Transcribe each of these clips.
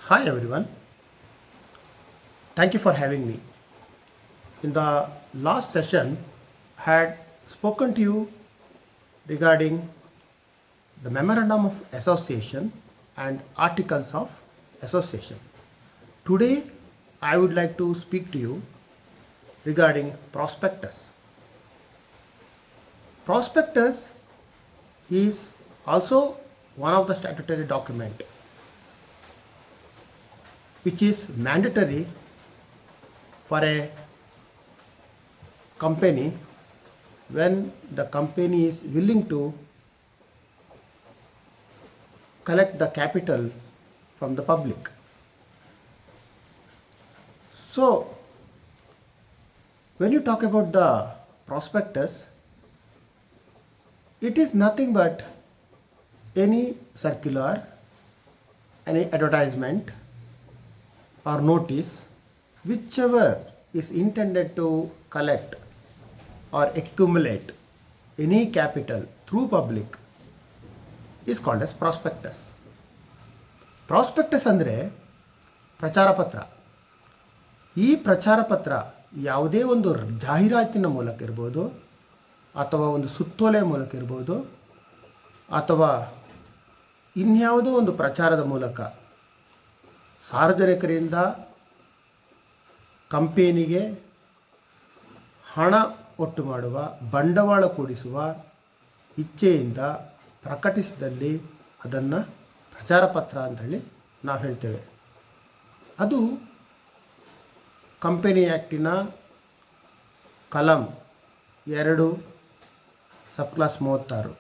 Hi everyone, thank you for having me. In the last session, I had spoken to you regarding the Memorandum of Association and Articles of Association. Today, I would like to speak to you regarding prospectus. Prospectus is also one of the statutory document which is mandatory for a company when the company is willing to collect the capital from the public. So, when you talk about the prospectus, it is nothing but any circular, any advertisement or notice, whichever is intended to collect or accumulate any capital through public is called as prospectus. Prospectus ಅಂದರೆ ಪ್ರಚಾರ ಪತ್ರ. ಈ ಪ್ರಚಾರ ಪತ್ರ ಯಾವುದೇ ಒಂದು ಜಾಹೀರಾತಿನ ಮೂಲಕ ಇರ್ಬೋದು, ಅಥವಾ ಒಂದು ಸುತ್ತೋಲೆಯ ಮೂಲಕ ಇರ್ಬೋದು, ಅಥವಾ ಇನ್ಯಾವುದೋ ಒಂದು ಪ್ರಚಾರದ ಮೂಲಕ ಸಾರ್ವಜನಿಕರಿಂದ ಕಂಪೆನಿಗೆ ಹಣ ಒಟ್ಟು ಮಾಡುವ, ಬಂಡವಾಳ ಕೂಡಿಸುವ ಇಚ್ಛೆಯಿಂದ ಪ್ರಕಟಿಸಿದಲ್ಲಿ ಅದನ್ನು ಪ್ರಚಾರ ಪತ್ರ ಅಂಥೇಳಿ ನಾವು ಹೇಳ್ತೇವೆ. ಅದು ಕಂಪೆನಿ ಆ್ಯಕ್ಟಿನ ಕಲಂ 2 ಸಬ್ ಕ್ಲಾಸ್ 36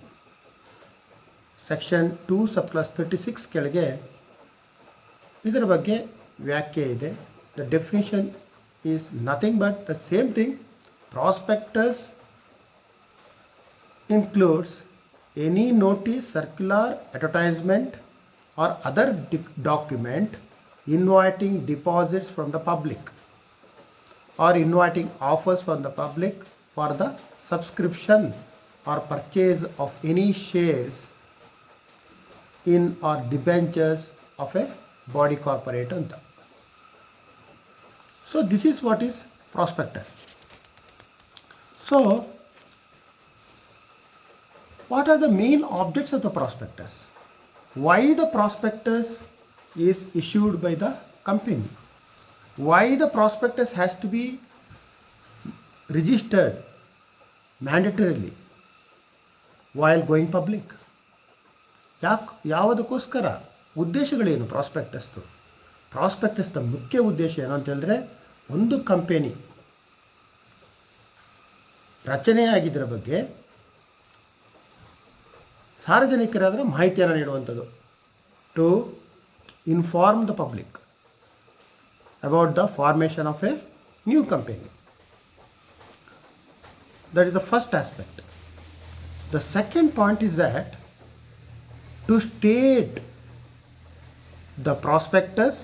ಸೆಕ್ಷನ್ 2 ಸಬ್ ಕ್ಲಾಸ್ 36 ಕೆಳಗೆ ಇದರ ಬಗ್ಗೆ ವ್ಯಾಖ್ಯೆ ಇದೆ. The definition is nothing but the same thing. Prospectus includes any notice, circular, advertisement or other document inviting deposits from the public or inviting offers from the public for the subscription or purchase of any shares in or debentures of a body corporate anta. So this is what is prospectus. So what are the main objects of the prospectus? Why the prospectus is issued by the company? Why the prospectus has to be registered mandatorily while going public? ಯಾವುದಕ್ಕೋಸ್ಕರ? ಉದ್ದೇಶಗಳೇನು ಪ್ರಾಸ್ಪೆಕ್ಟಸ್ದು? ಪ್ರಾಸ್ಪೆಕ್ಟಸ್ದ ಮುಖ್ಯ ಉದ್ದೇಶ ಏನು ಅಂತ ಹೇಳಿದ್ರೆ, ಒಂದು company ರಚನೆಯಾಗಿದ್ದರ ಬಗ್ಗೆ ಸಾರ್ವಜನಿಕರಾದರೆ ಮಾಹಿತಿಯನ್ನು ನೀಡುವಂಥದ್ದು. To inform the public about the formation of a new company. That is the first aspect. The second point is that to state the prospectus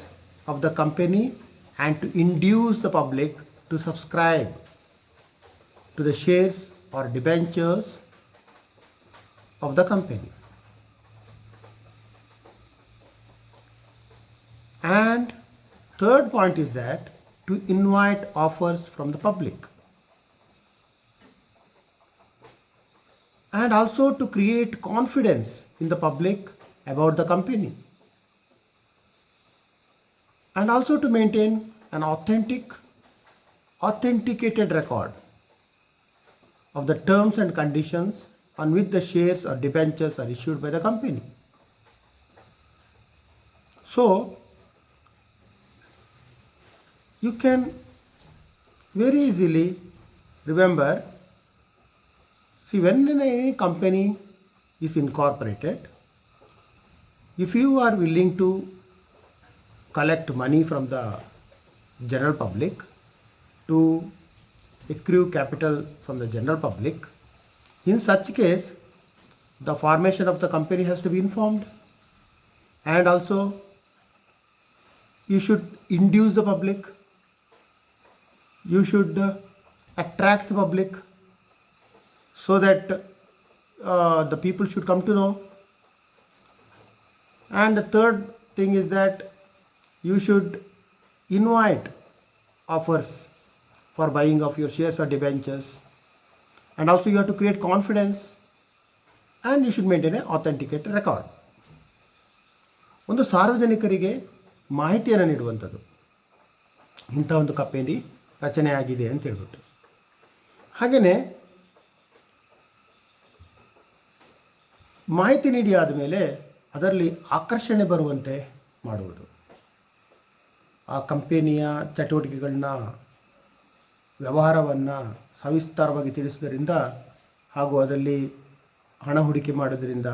of the company and to induce the public to subscribe to the shares or debentures of the company. And third point is that to invite offers from the public, and also to create confidence in the public about the company, and also to maintain an authenticated record of the terms and conditions on which the shares or debentures are issued by the company. So you can very easily remember, see, when any company is incorporated, if you are willing to collect money from the general public, to accrue capital from the general public, in such case the formation of the company has to be informed, and also you should induce the public, you should attract the public so that the people should come to know. And the third thing is that you should invite offers for buying of your shares or debentures, and also you have to create confidence, and you should maintain an authenticated record. ಒಂದು ಸಾರ್ವಜನಿಕರಿಗೆ ಮಾಹಿತಿಯನ್ನು ನೀಡುವಂಥದ್ದು, ಇಂಥ ಒಂದು company ರಚನೆ ಆಗಿದೆ ಅಂತ ಹೇಳ್ಬಿಟ್ಟು. ಹಾಗೆಯೇ ಮಾಹಿತಿ ನೀಡಿ ಆದಮೇಲೆ ಅದರಲ್ಲಿ ಆಕರ್ಷಣೆ ಬರುವಂತೆ ಮಾಡುವುದು, ಆ ಕಂಪನಿಯ ಚಟುವಟಿಕೆಗಳನ್ನ, ವ್ಯವಹಾರವನ್ನು ಸವಿಸ್ತಾರವಾಗಿ ತಿಳಿಸುವುದರಿಂದ ಹಾಗೂ ಅದರಲ್ಲಿ ಹಣ ಹೂಡಿಕೆ ಮಾಡೋದ್ರಿಂದ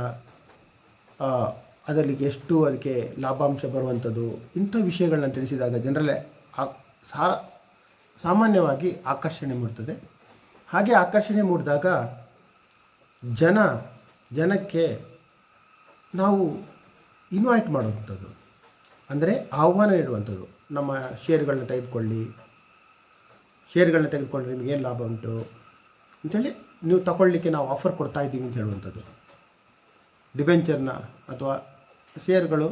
ಅದರಲ್ಲಿ ಎಷ್ಟು ಅದಕ್ಕೆ ಲಾಭಾಂಶ ಬರುವಂಥದ್ದು, ಇಂಥ ವಿಷಯಗಳನ್ನ ತಿಳಿಸಿದಾಗ ಜನರಲ್ಲೇ ಸಾಮಾನ್ಯವಾಗಿ ಆಕರ್ಷಣೆ ಮೂಡ್ತದೆ. ಹಾಗೆ ಆಕರ್ಷಣೆ ಮೂಡಿದಾಗ ಜನಕ್ಕೆ ನಾವು ಇನ್ವೈಟ್ ಮಾಡುವಂಥದ್ದು, ಅಂದರೆ ಆಹ್ವಾನ ನೀಡುವಂಥದ್ದು. ನಮ್ಮ ಶೇರ್ಗಳನ್ನ ತೆಗೆದುಕೊಂಡ್ರೆ ನಿಮಗೇನು ಲಾಭ ಉಂಟು ಅಂಥೇಳಿ ನೀವು ತಗೊಳ್ಳಿಕ್ಕೆ ನಾವು ಆಫರ್ ಕೊಡ್ತಾ ಇದ್ದೀವಿ ಅಂತ ಹೇಳುವಂಥದ್ದು. ಡಿಬೆಂಚರ್ನ ಅಥವಾ ಶೇರ್ಗಳು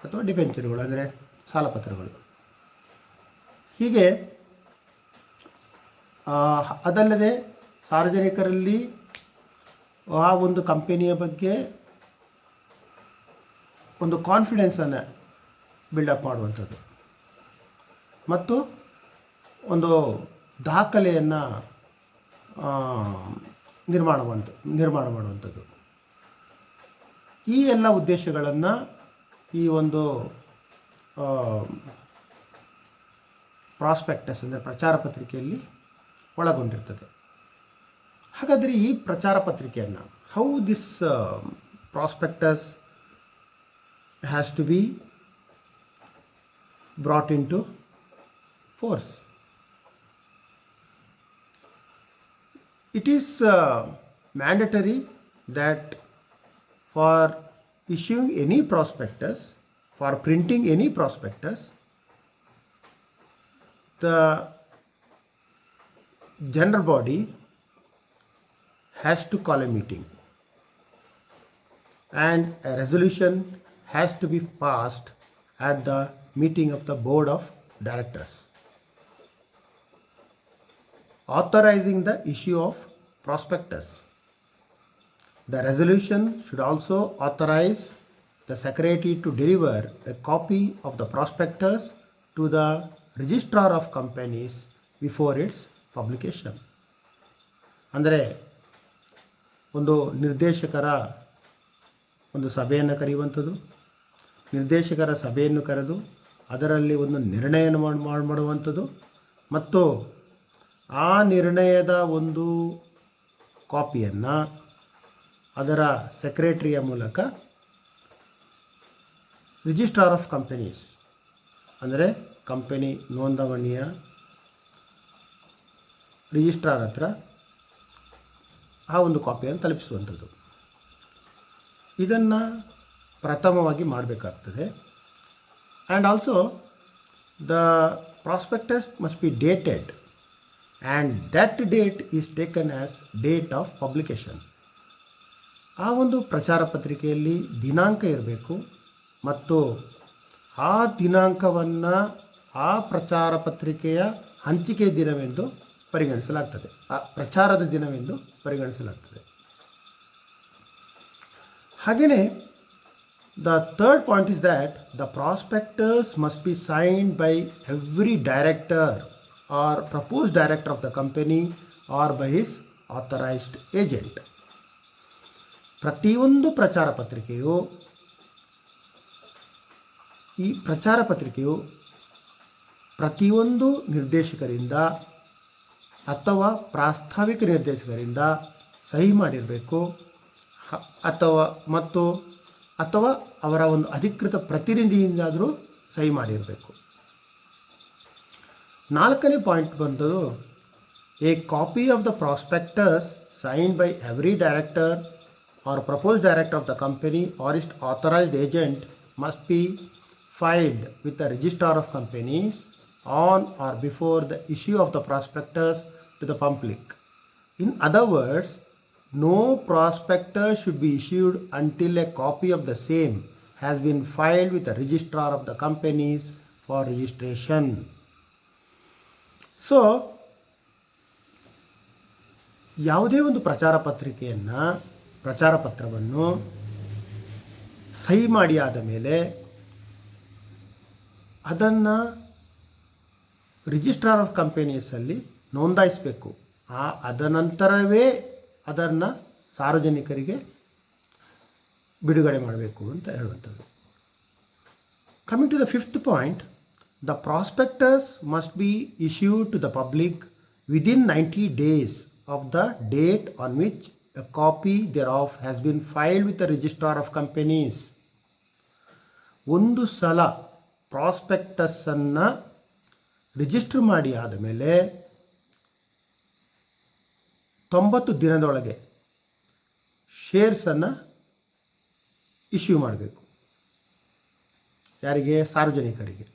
ಅಥವಾ ಡಿಬೆಂಚರ್ಗಳು ಅಂದರೆ ಸಾಲಪತ್ರಗಳು. ಹೀಗೆ ಅದಲ್ಲದೆ ಸಾರ್ವಜನಿಕರಲ್ಲಿ ಆ ಒಂದು ಕಂಪನಿಯ ಬಗ್ಗೆ ಒಂದು ಕಾನ್ಫಿಡೆನ್ಸನ್ನು ಬಿಲ್ಡಪ್ ಮಾಡುವಂಥದ್ದು ಮತ್ತು ಒಂದು ದಾಖಲೆಯನ್ನು ನಿರ್ಮಾಣ ಮಾಡುವಂಥದ್ದು. ಈ ಎಲ್ಲ ಉದ್ದೇಶಗಳನ್ನು ಈ ಒಂದು ಪ್ರಾಸ್ಪೆಕ್ಟಸ್ ಅಂದರೆ ಪ್ರಚಾರ ಪತ್ರಿಕೆಯಲ್ಲಿ ಒಳಗೊಂಡಿರ್ತದೆ. ಹಾಗಾದರೆ ಈ ಪ್ರಚಾರ ಪತ್ರಿಕೆಯನ್ನು how this prospectus has to be brought into force. It is mandatory that for issuing any prospectus, for printing any prospectus, the general body has to call a meeting and a resolution has to be passed at the meeting of the board of directors authorizing the issue of prospectus. The resolution should also authorize the secretary to deliver a copy of the prospectus to the registrar of companies before its publication. ಅಂದರೆ ಒಂದು ನಿರ್ದೇಶಕರ ಒಂದು ಸಭೆಯನ್ನು ಕರೆಯುವಂಥದ್ದು, ನಿರ್ದೇಶಕರ ಸಭೆಯನ್ನು ಕರೆದು ಅದರಲ್ಲಿ ಒಂದು ನಿರ್ಣಯವನ್ನು ಮಾಡುವಂಥದ್ದು ಮತ್ತು ಆ ನಿರ್ಣಯದ ಒಂದು ಕಾಪಿಯನ್ನು ಅದರ ಸೆಕ್ರೆಟರಿಯ ಮೂಲಕ ರಿಜಿಸ್ಟ್ರಾರ್ ಆಫ್ ಕಂಪನೀಸ್ ಅಂದರೆ ಕಂಪನಿ ನೋಂದಣಿಯ ರಿಜಿಸ್ಟ್ರಾರ್ ಹತ್ರ ಆ ಒಂದು ಕಾಪಿಯನ್ನು ತಲುಪಿಸುವಂಥದ್ದು. ಇದನ್ನು ಪ್ರಥಮವಾಗಿ ಮಾಡಬೇಕಾಗ್ತದೆ. And also the prospectus must B dated and that date is taken as date of publication. ಆ ಒಂದು ಪ್ರಚಾರ ಪತ್ರಿಕೆಯಲ್ಲಿ ದಿನಾಂಕ ಇರಬೇಕು ಮತ್ತು ಆ ದಿನಾಂಕವನ್ನು ಆ ಪ್ರಚಾರ ಪತ್ರಿಕೆಯ ಹಂಚಿಕೆ ದಿನವೆಂದು ಪರಿಗಣಿಸಲಾಗ್ತದೆ, ಆ ಪ್ರಚಾರದ ದಿನವೆಂದು ಪರಿಗಣಿಸಲಾಗ್ತದೆ. ಹಾಗೆಯೇ the third point is that the prospectus must be signed by every director or proposed director of the company or by his authorized agent. ಪ್ರತಿಯೊಂದು ಪ್ರಚಾರ ಪತ್ರಿಕೆಯು ಪ್ರತಿಯೊಂದು ನಿರ್ದೇಶಕರಿಂದ ಅಥವಾ ಪ್ರಾಸ್ತಾವಿಕ ನಿರ್ದೇಶಕರಿಂದ ಸಹಿ ಮಾಡಿರಬೇಕು ಅಥವಾ ಅವರ ಒಂದು ಅಧಿಕೃತ ಪ್ರತಿನಿಧಿಯಿಂದಾದರೂ ಸಹಿ ಮಾಡಿರಬೇಕು. ನಾಲ್ಕನೇ ಪಾಯಿಂಟ್ ಬಂದದ್ದು, a copy of the prospectus signed by every director or proposed director of the company or is authorised agent must be filed with the registrar of companies on or before the issue of the prospectus to the public. In other words, no prospectus should be issued until a copy of the same has been filed with the registrar of the companies for registration. So ಯಾವುದೇ ಒಂದು ಪ್ರಚಾರ ಪತ್ರವನ್ನು ಸಹಿ ಮಾಡಿ ಆದ ಮೇಲೆ ಅದನ್ನು registrar of ಕಂಪನೀಸಲ್ಲಿ ನೋಂದಾಯಿಸಬೇಕು. ಅದನಂತರವೇ ಅದನ್ನು ಸಾರ್ವಜನಿಕರಿಗೆ ಬಿಡುಗಡೆ ಮಾಡಬೇಕು ಅಂತ ಹೇಳುವಂಥದ್ದು. Coming to the fifth point, the prospectus must be issued to the public within 90 days of the date on which a copy thereof has been filed with the registrar of companies. ಒಂದು ಸಲ ಪ್ರಾಸ್ಪೆಕ್ಟಸನ್ನು register ಮಾಡಿ ಆದಮೇಲೆ 90 ದಿನದೊಳಗೆ ಶೇರ್ಸನ್ನು issue ಮಾಡಬೇಕು. ಯಾರಿಗೆ? ಸಾರ್ವಜನಿಕರಿಗೆ.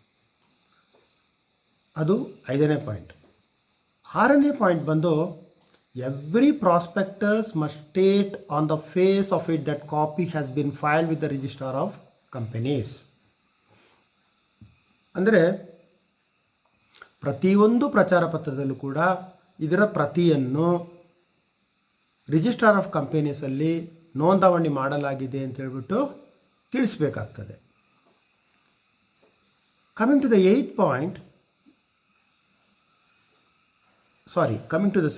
ಅದು 5ನೇ ಪಾಯಿಂಟ್. 6ನೇ ಪಾಯಿಂಟ್ ಬಂದು, every prospectus must state on the face of it that copy has been filed with the registrar of companies. ಅಂದರೆ ಪ್ರತಿಯೊಂದು ಪ್ರಚಾರ ಪತ್ರದಲ್ಲೂ ಕೂಡ ಇದರ ಪ್ರತಿಯನ್ನು ರಿಜಿಸ್ಟ್ರಾರ್ ಆಫ್ ಕಂಪನೀಸಲ್ಲಿ ನೋಂದಾವಣಿ ಮಾಡಲಾಗಿದೆ ಅಂತ ಹೇಳ್ಬಿಟ್ಟು ತಿಳಿಸಬೇಕಾಗ್ತದೆ. Coming to the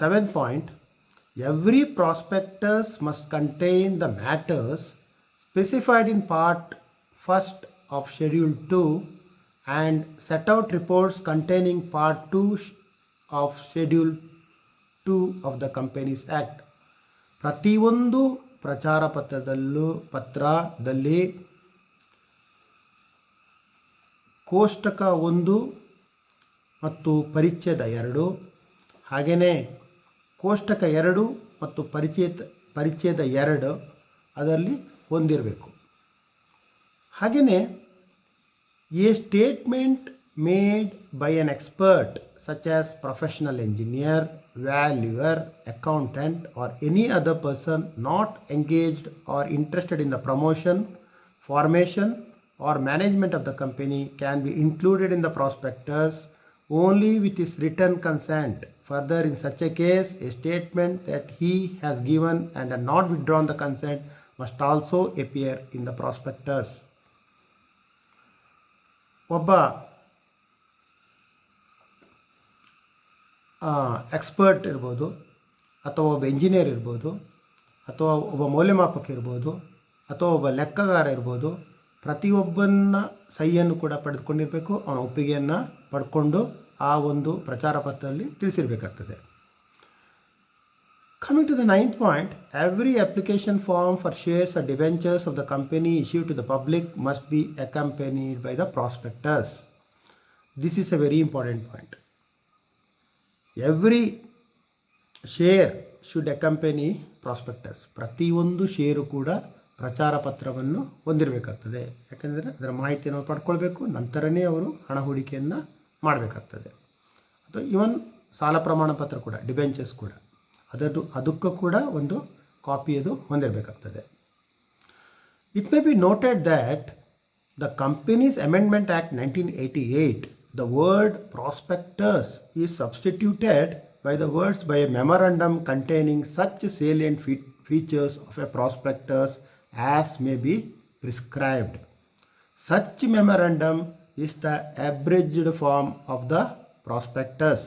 7th point, every prospectus must contain the matters specified in part 1st of Schedule 2 and set out reports containing part 2 of Schedule 2 of the Companies Act. ಪ್ರತಿಯೊಂದು ಪ್ರಚಾರ ಪತ್ರದಲ್ಲಿ ಕೋಷ್ಟಕ 1 ಮತ್ತು ಪರಿಚ್ಛೇದ 2, ಹಾಗೆಯೇ ಕೋಷ್ಟಕ 2 ಮತ್ತು ಪರಿಚ್ಛೇದ 2 ಅದರಲ್ಲಿ ಹೊಂದಿರಬೇಕು. ಹಾಗೆಯೇ A statement made by N expert such as professional engineer, valuer, accountant or any other person not engaged or interested in the promotion, formation or management of the company can be included in the prospectus only with his written consent. Further, in such a case, a statement that he has given and had not withdrawn the consent must also appear in the prospectus. ಒಬ್ಬ expert ಇರ್ಬೋದು, ಅಥವಾ ಒಬ್ಬ engineer ಇರ್ಬೋದು, ಅಥವಾ ಒಬ್ಬ ಮೌಲ್ಯಮಾಪಕ ಇರ್ಬೋದು, ಅಥವಾ ಒಬ್ಬ ಲೆಕ್ಕಗಾರ ಇರ್ಬೋದು. ಪ್ರತಿಯೊಬ್ಬನ ಸಹಿಯನ್ನು ಕೂಡ ಪಡೆದುಕೊಂಡಿರಬೇಕು. ಅವನ ಒಪ್ಪಿಗೆಯನ್ನು ಪಡ್ಕೊಂಡು ಆ ಒಂದು ಪ್ರಚಾರ ಪತ್ರದಲ್ಲಿ ತಿಳಿಸಿರಬೇಕಾಗ್ತದೆ. Coming to the 9th point, every application form for shares or debentures of the company issued to the public must be accompanied by the prospectus. This is a very important point. Every share should accompany prospectus. ಪ್ರತಿಯೊಂದು ಷೇರು ಕೂಡ ಪ್ರಚಾರ ಪತ್ರವನ್ನು ಹೊಂದಿರಬೇಕಾಗ್ತದೆ. ಯಾಕೆಂದರೆ ಅದರ ಮಾಹಿತಿಯನ್ನು ಪಡ್ಕೊಳ್ಬೇಕು, ನಂತರನೇ ಅವರು ಹಣ ಹೂಡಿಕೆಯನ್ನು ಮಾಡಬೇಕಾಗ್ತದೆ. ಅಥವಾ ಇವನ್ ಸಾಲ ಪ್ರಮಾಣ ಪತ್ರ ಕೂಡ, ಡಿಬೆಂಚರ್ಸ್ ಕೂಡ, ಅದಕ್ಕೂ ಕೂಡ ಒಂದು ಕಾಪಿಯದು ಹೊಂದಿರಬೇಕಾಗ್ತದೆ. It may be noted that the companies amendment act 1988, the word prospectus is substituted by the words by a memorandum containing such salient features of a prospectus as may be prescribed. Such memorandum is the abridged form of the prospectus.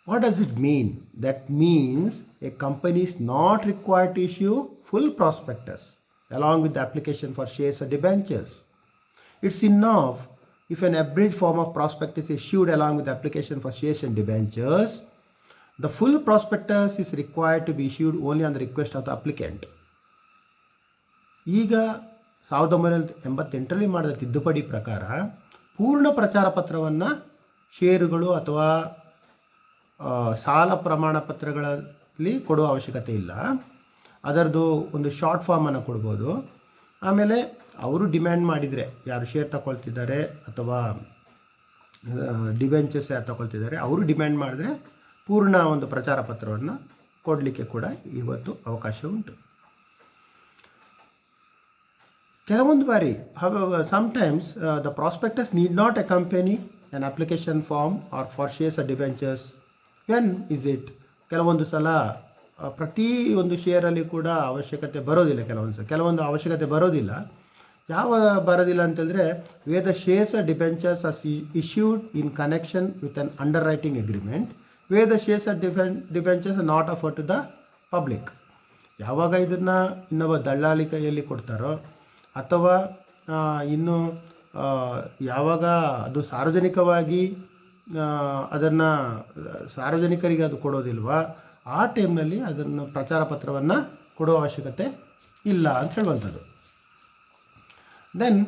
What does it mean? That means a company is not required to issue full prospectus along with the application for shares or debentures. It's enough if an abridged form of prospectus is issued along with the application for shares and debentures. The full prospectus is required to be issued only on the request of the applicant. ಈಗ 1988ರಲ್ಲಿ ಮಾಡಿದ ತಿದ್ದುಪಡಿ ಪ್ರಕಾರ ಪೂರ್ಣ ಪ್ರಚಾರ ಪತ್ರವನ್ನು ಷೇರುಗಳು ಅಥವಾ ಸಾಲ ಪ್ರಮಾಣ ಪತ್ರಗಳಲ್ಲಿ ಕೊಡುವ ಅವಶ್ಯಕತೆ ಇಲ್ಲ. ಅದರದ್ದು ಒಂದು ಶಾರ್ಟ್ ಫಾರ್ಮನ್ನು ಕೊಡ್ಬೋದು. ಆಮೇಲೆ ಅವರು ಡಿಮ್ಯಾಂಡ್ ಮಾಡಿದರೆ, ಯಾರು ಶೇರ್ ತಗೊಳ್ತಿದ್ದಾರೆ ಅಥವಾ ಡಿಬೆಂಚರ್ಸ್ ಯಾರು ತಗೊಳ್ತಿದ್ದಾರೆ ಅವರು ಡಿಮ್ಯಾಂಡ್ ಮಾಡಿದ್ರೆ ಪೂರ್ಣ ಒಂದು ಪ್ರಚಾರ ಪತ್ರವನ್ನು ಕೊಡಲಿಕ್ಕೆ ಕೂಡ ಇವತ್ತು ಅವಕಾಶ ಉಂಟು. ಕೆಲವೊಂದು ಬಾರಿ sometimes the prospectus need not accompany an application form or for shares or debentures. when is it? ಕೆಲವೊಂದು ಸಲ ಪ್ರತಿ ಒಂದು ಶೇರಲ್ಲಿ ಕೂಡ ಅವಶ್ಯಕತೆ ಬರೋದಿಲ್ಲ. ಕೆಲವೊಂದು ಅವಶ್ಯಕತೆ ಬರೋದಿಲ್ಲ. ಯಾವ ಬರೋದಿಲ್ಲ ಅಂತಂದರೆ, where the shares or debentures are issued in connection with an underwriting agreement, where the shares or debentures are not offered to the public. ಯಾವಾಗ ಇದನ್ನು ಇನ್ನೊಬ್ಬ ದಳ್ಳಾಳಿ ಕೈಯಲ್ಲಿ ಕೊಡ್ತಾರೋ, ಅಥವಾ ಇನ್ನು ಯಾವಾಗ ಅದು ಸಾರ್ವಜನಿಕವಾಗಿ ಅದನ್ನು ಸಾರ್ವಜನಿಕರಿಗೆ ಅದು ಕೊಡೋದಿಲ್ವಾ, ಆ ಟೈಮ್ನಲ್ಲಿ ಅದನ್ನು ಪ್ರಚಾರ ಪತ್ರವನ್ನು ಕೊಡೋ ಅವಶ್ಯಕತೆ ಇಲ್ಲ ಅಂತ ಹೇಳುವಂಥದ್ದು. Then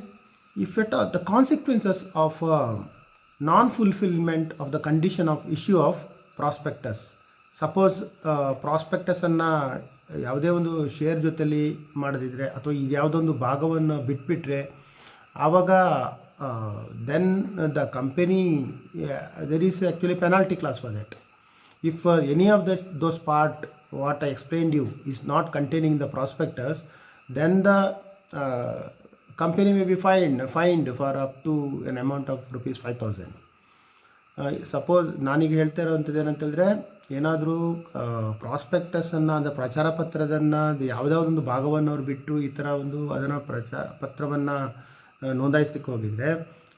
if it the consequences of non fulfilment of the condition of issue of prospectus. Suppose ಪ್ರಾಸ್ಪೆಕ್ಟಸನ್ನು ಯಾವುದೇ ಒಂದು ಶೇರ್ ಜೊತೆಲಿ ಮಾಡದಿದ್ದರೆ, ಅಥವಾ ಇದು ಯಾವುದೊಂದು ಭಾಗವನ್ನು ಬಿಟ್ಬಿಟ್ರೆ, ಆವಾಗ then the company there is actually penalty clause for that. If any of those part what I explained you is not containing the prospectus, then the company may be fined for up to an amount of ₹5,000. Suppose ನಾನೀಗ ಹೇಳ್ತಾ ಇರೋವಂಥದ್ದು ಏನಂತಂದರೆ, ಏನಾದರೂ ಪ್ರಾಸ್ಪೆಕ್ಟಸನ್ನು ಅಂದರೆ ಪ್ರಚಾರ ಪತ್ರದನ್ನು ಯಾವುದಾದೊಂದು ಭಾಗವನ್ನು ಅವ್ರು ಬಿಟ್ಟು ಈ ಥರ ಒಂದು ಅದನ್ನು ಪತ್ರವನ್ನು ನೋಂದಾಯಿಸ್ಲಿಕ್ಕೆ ಹೋಗಿದರೆ,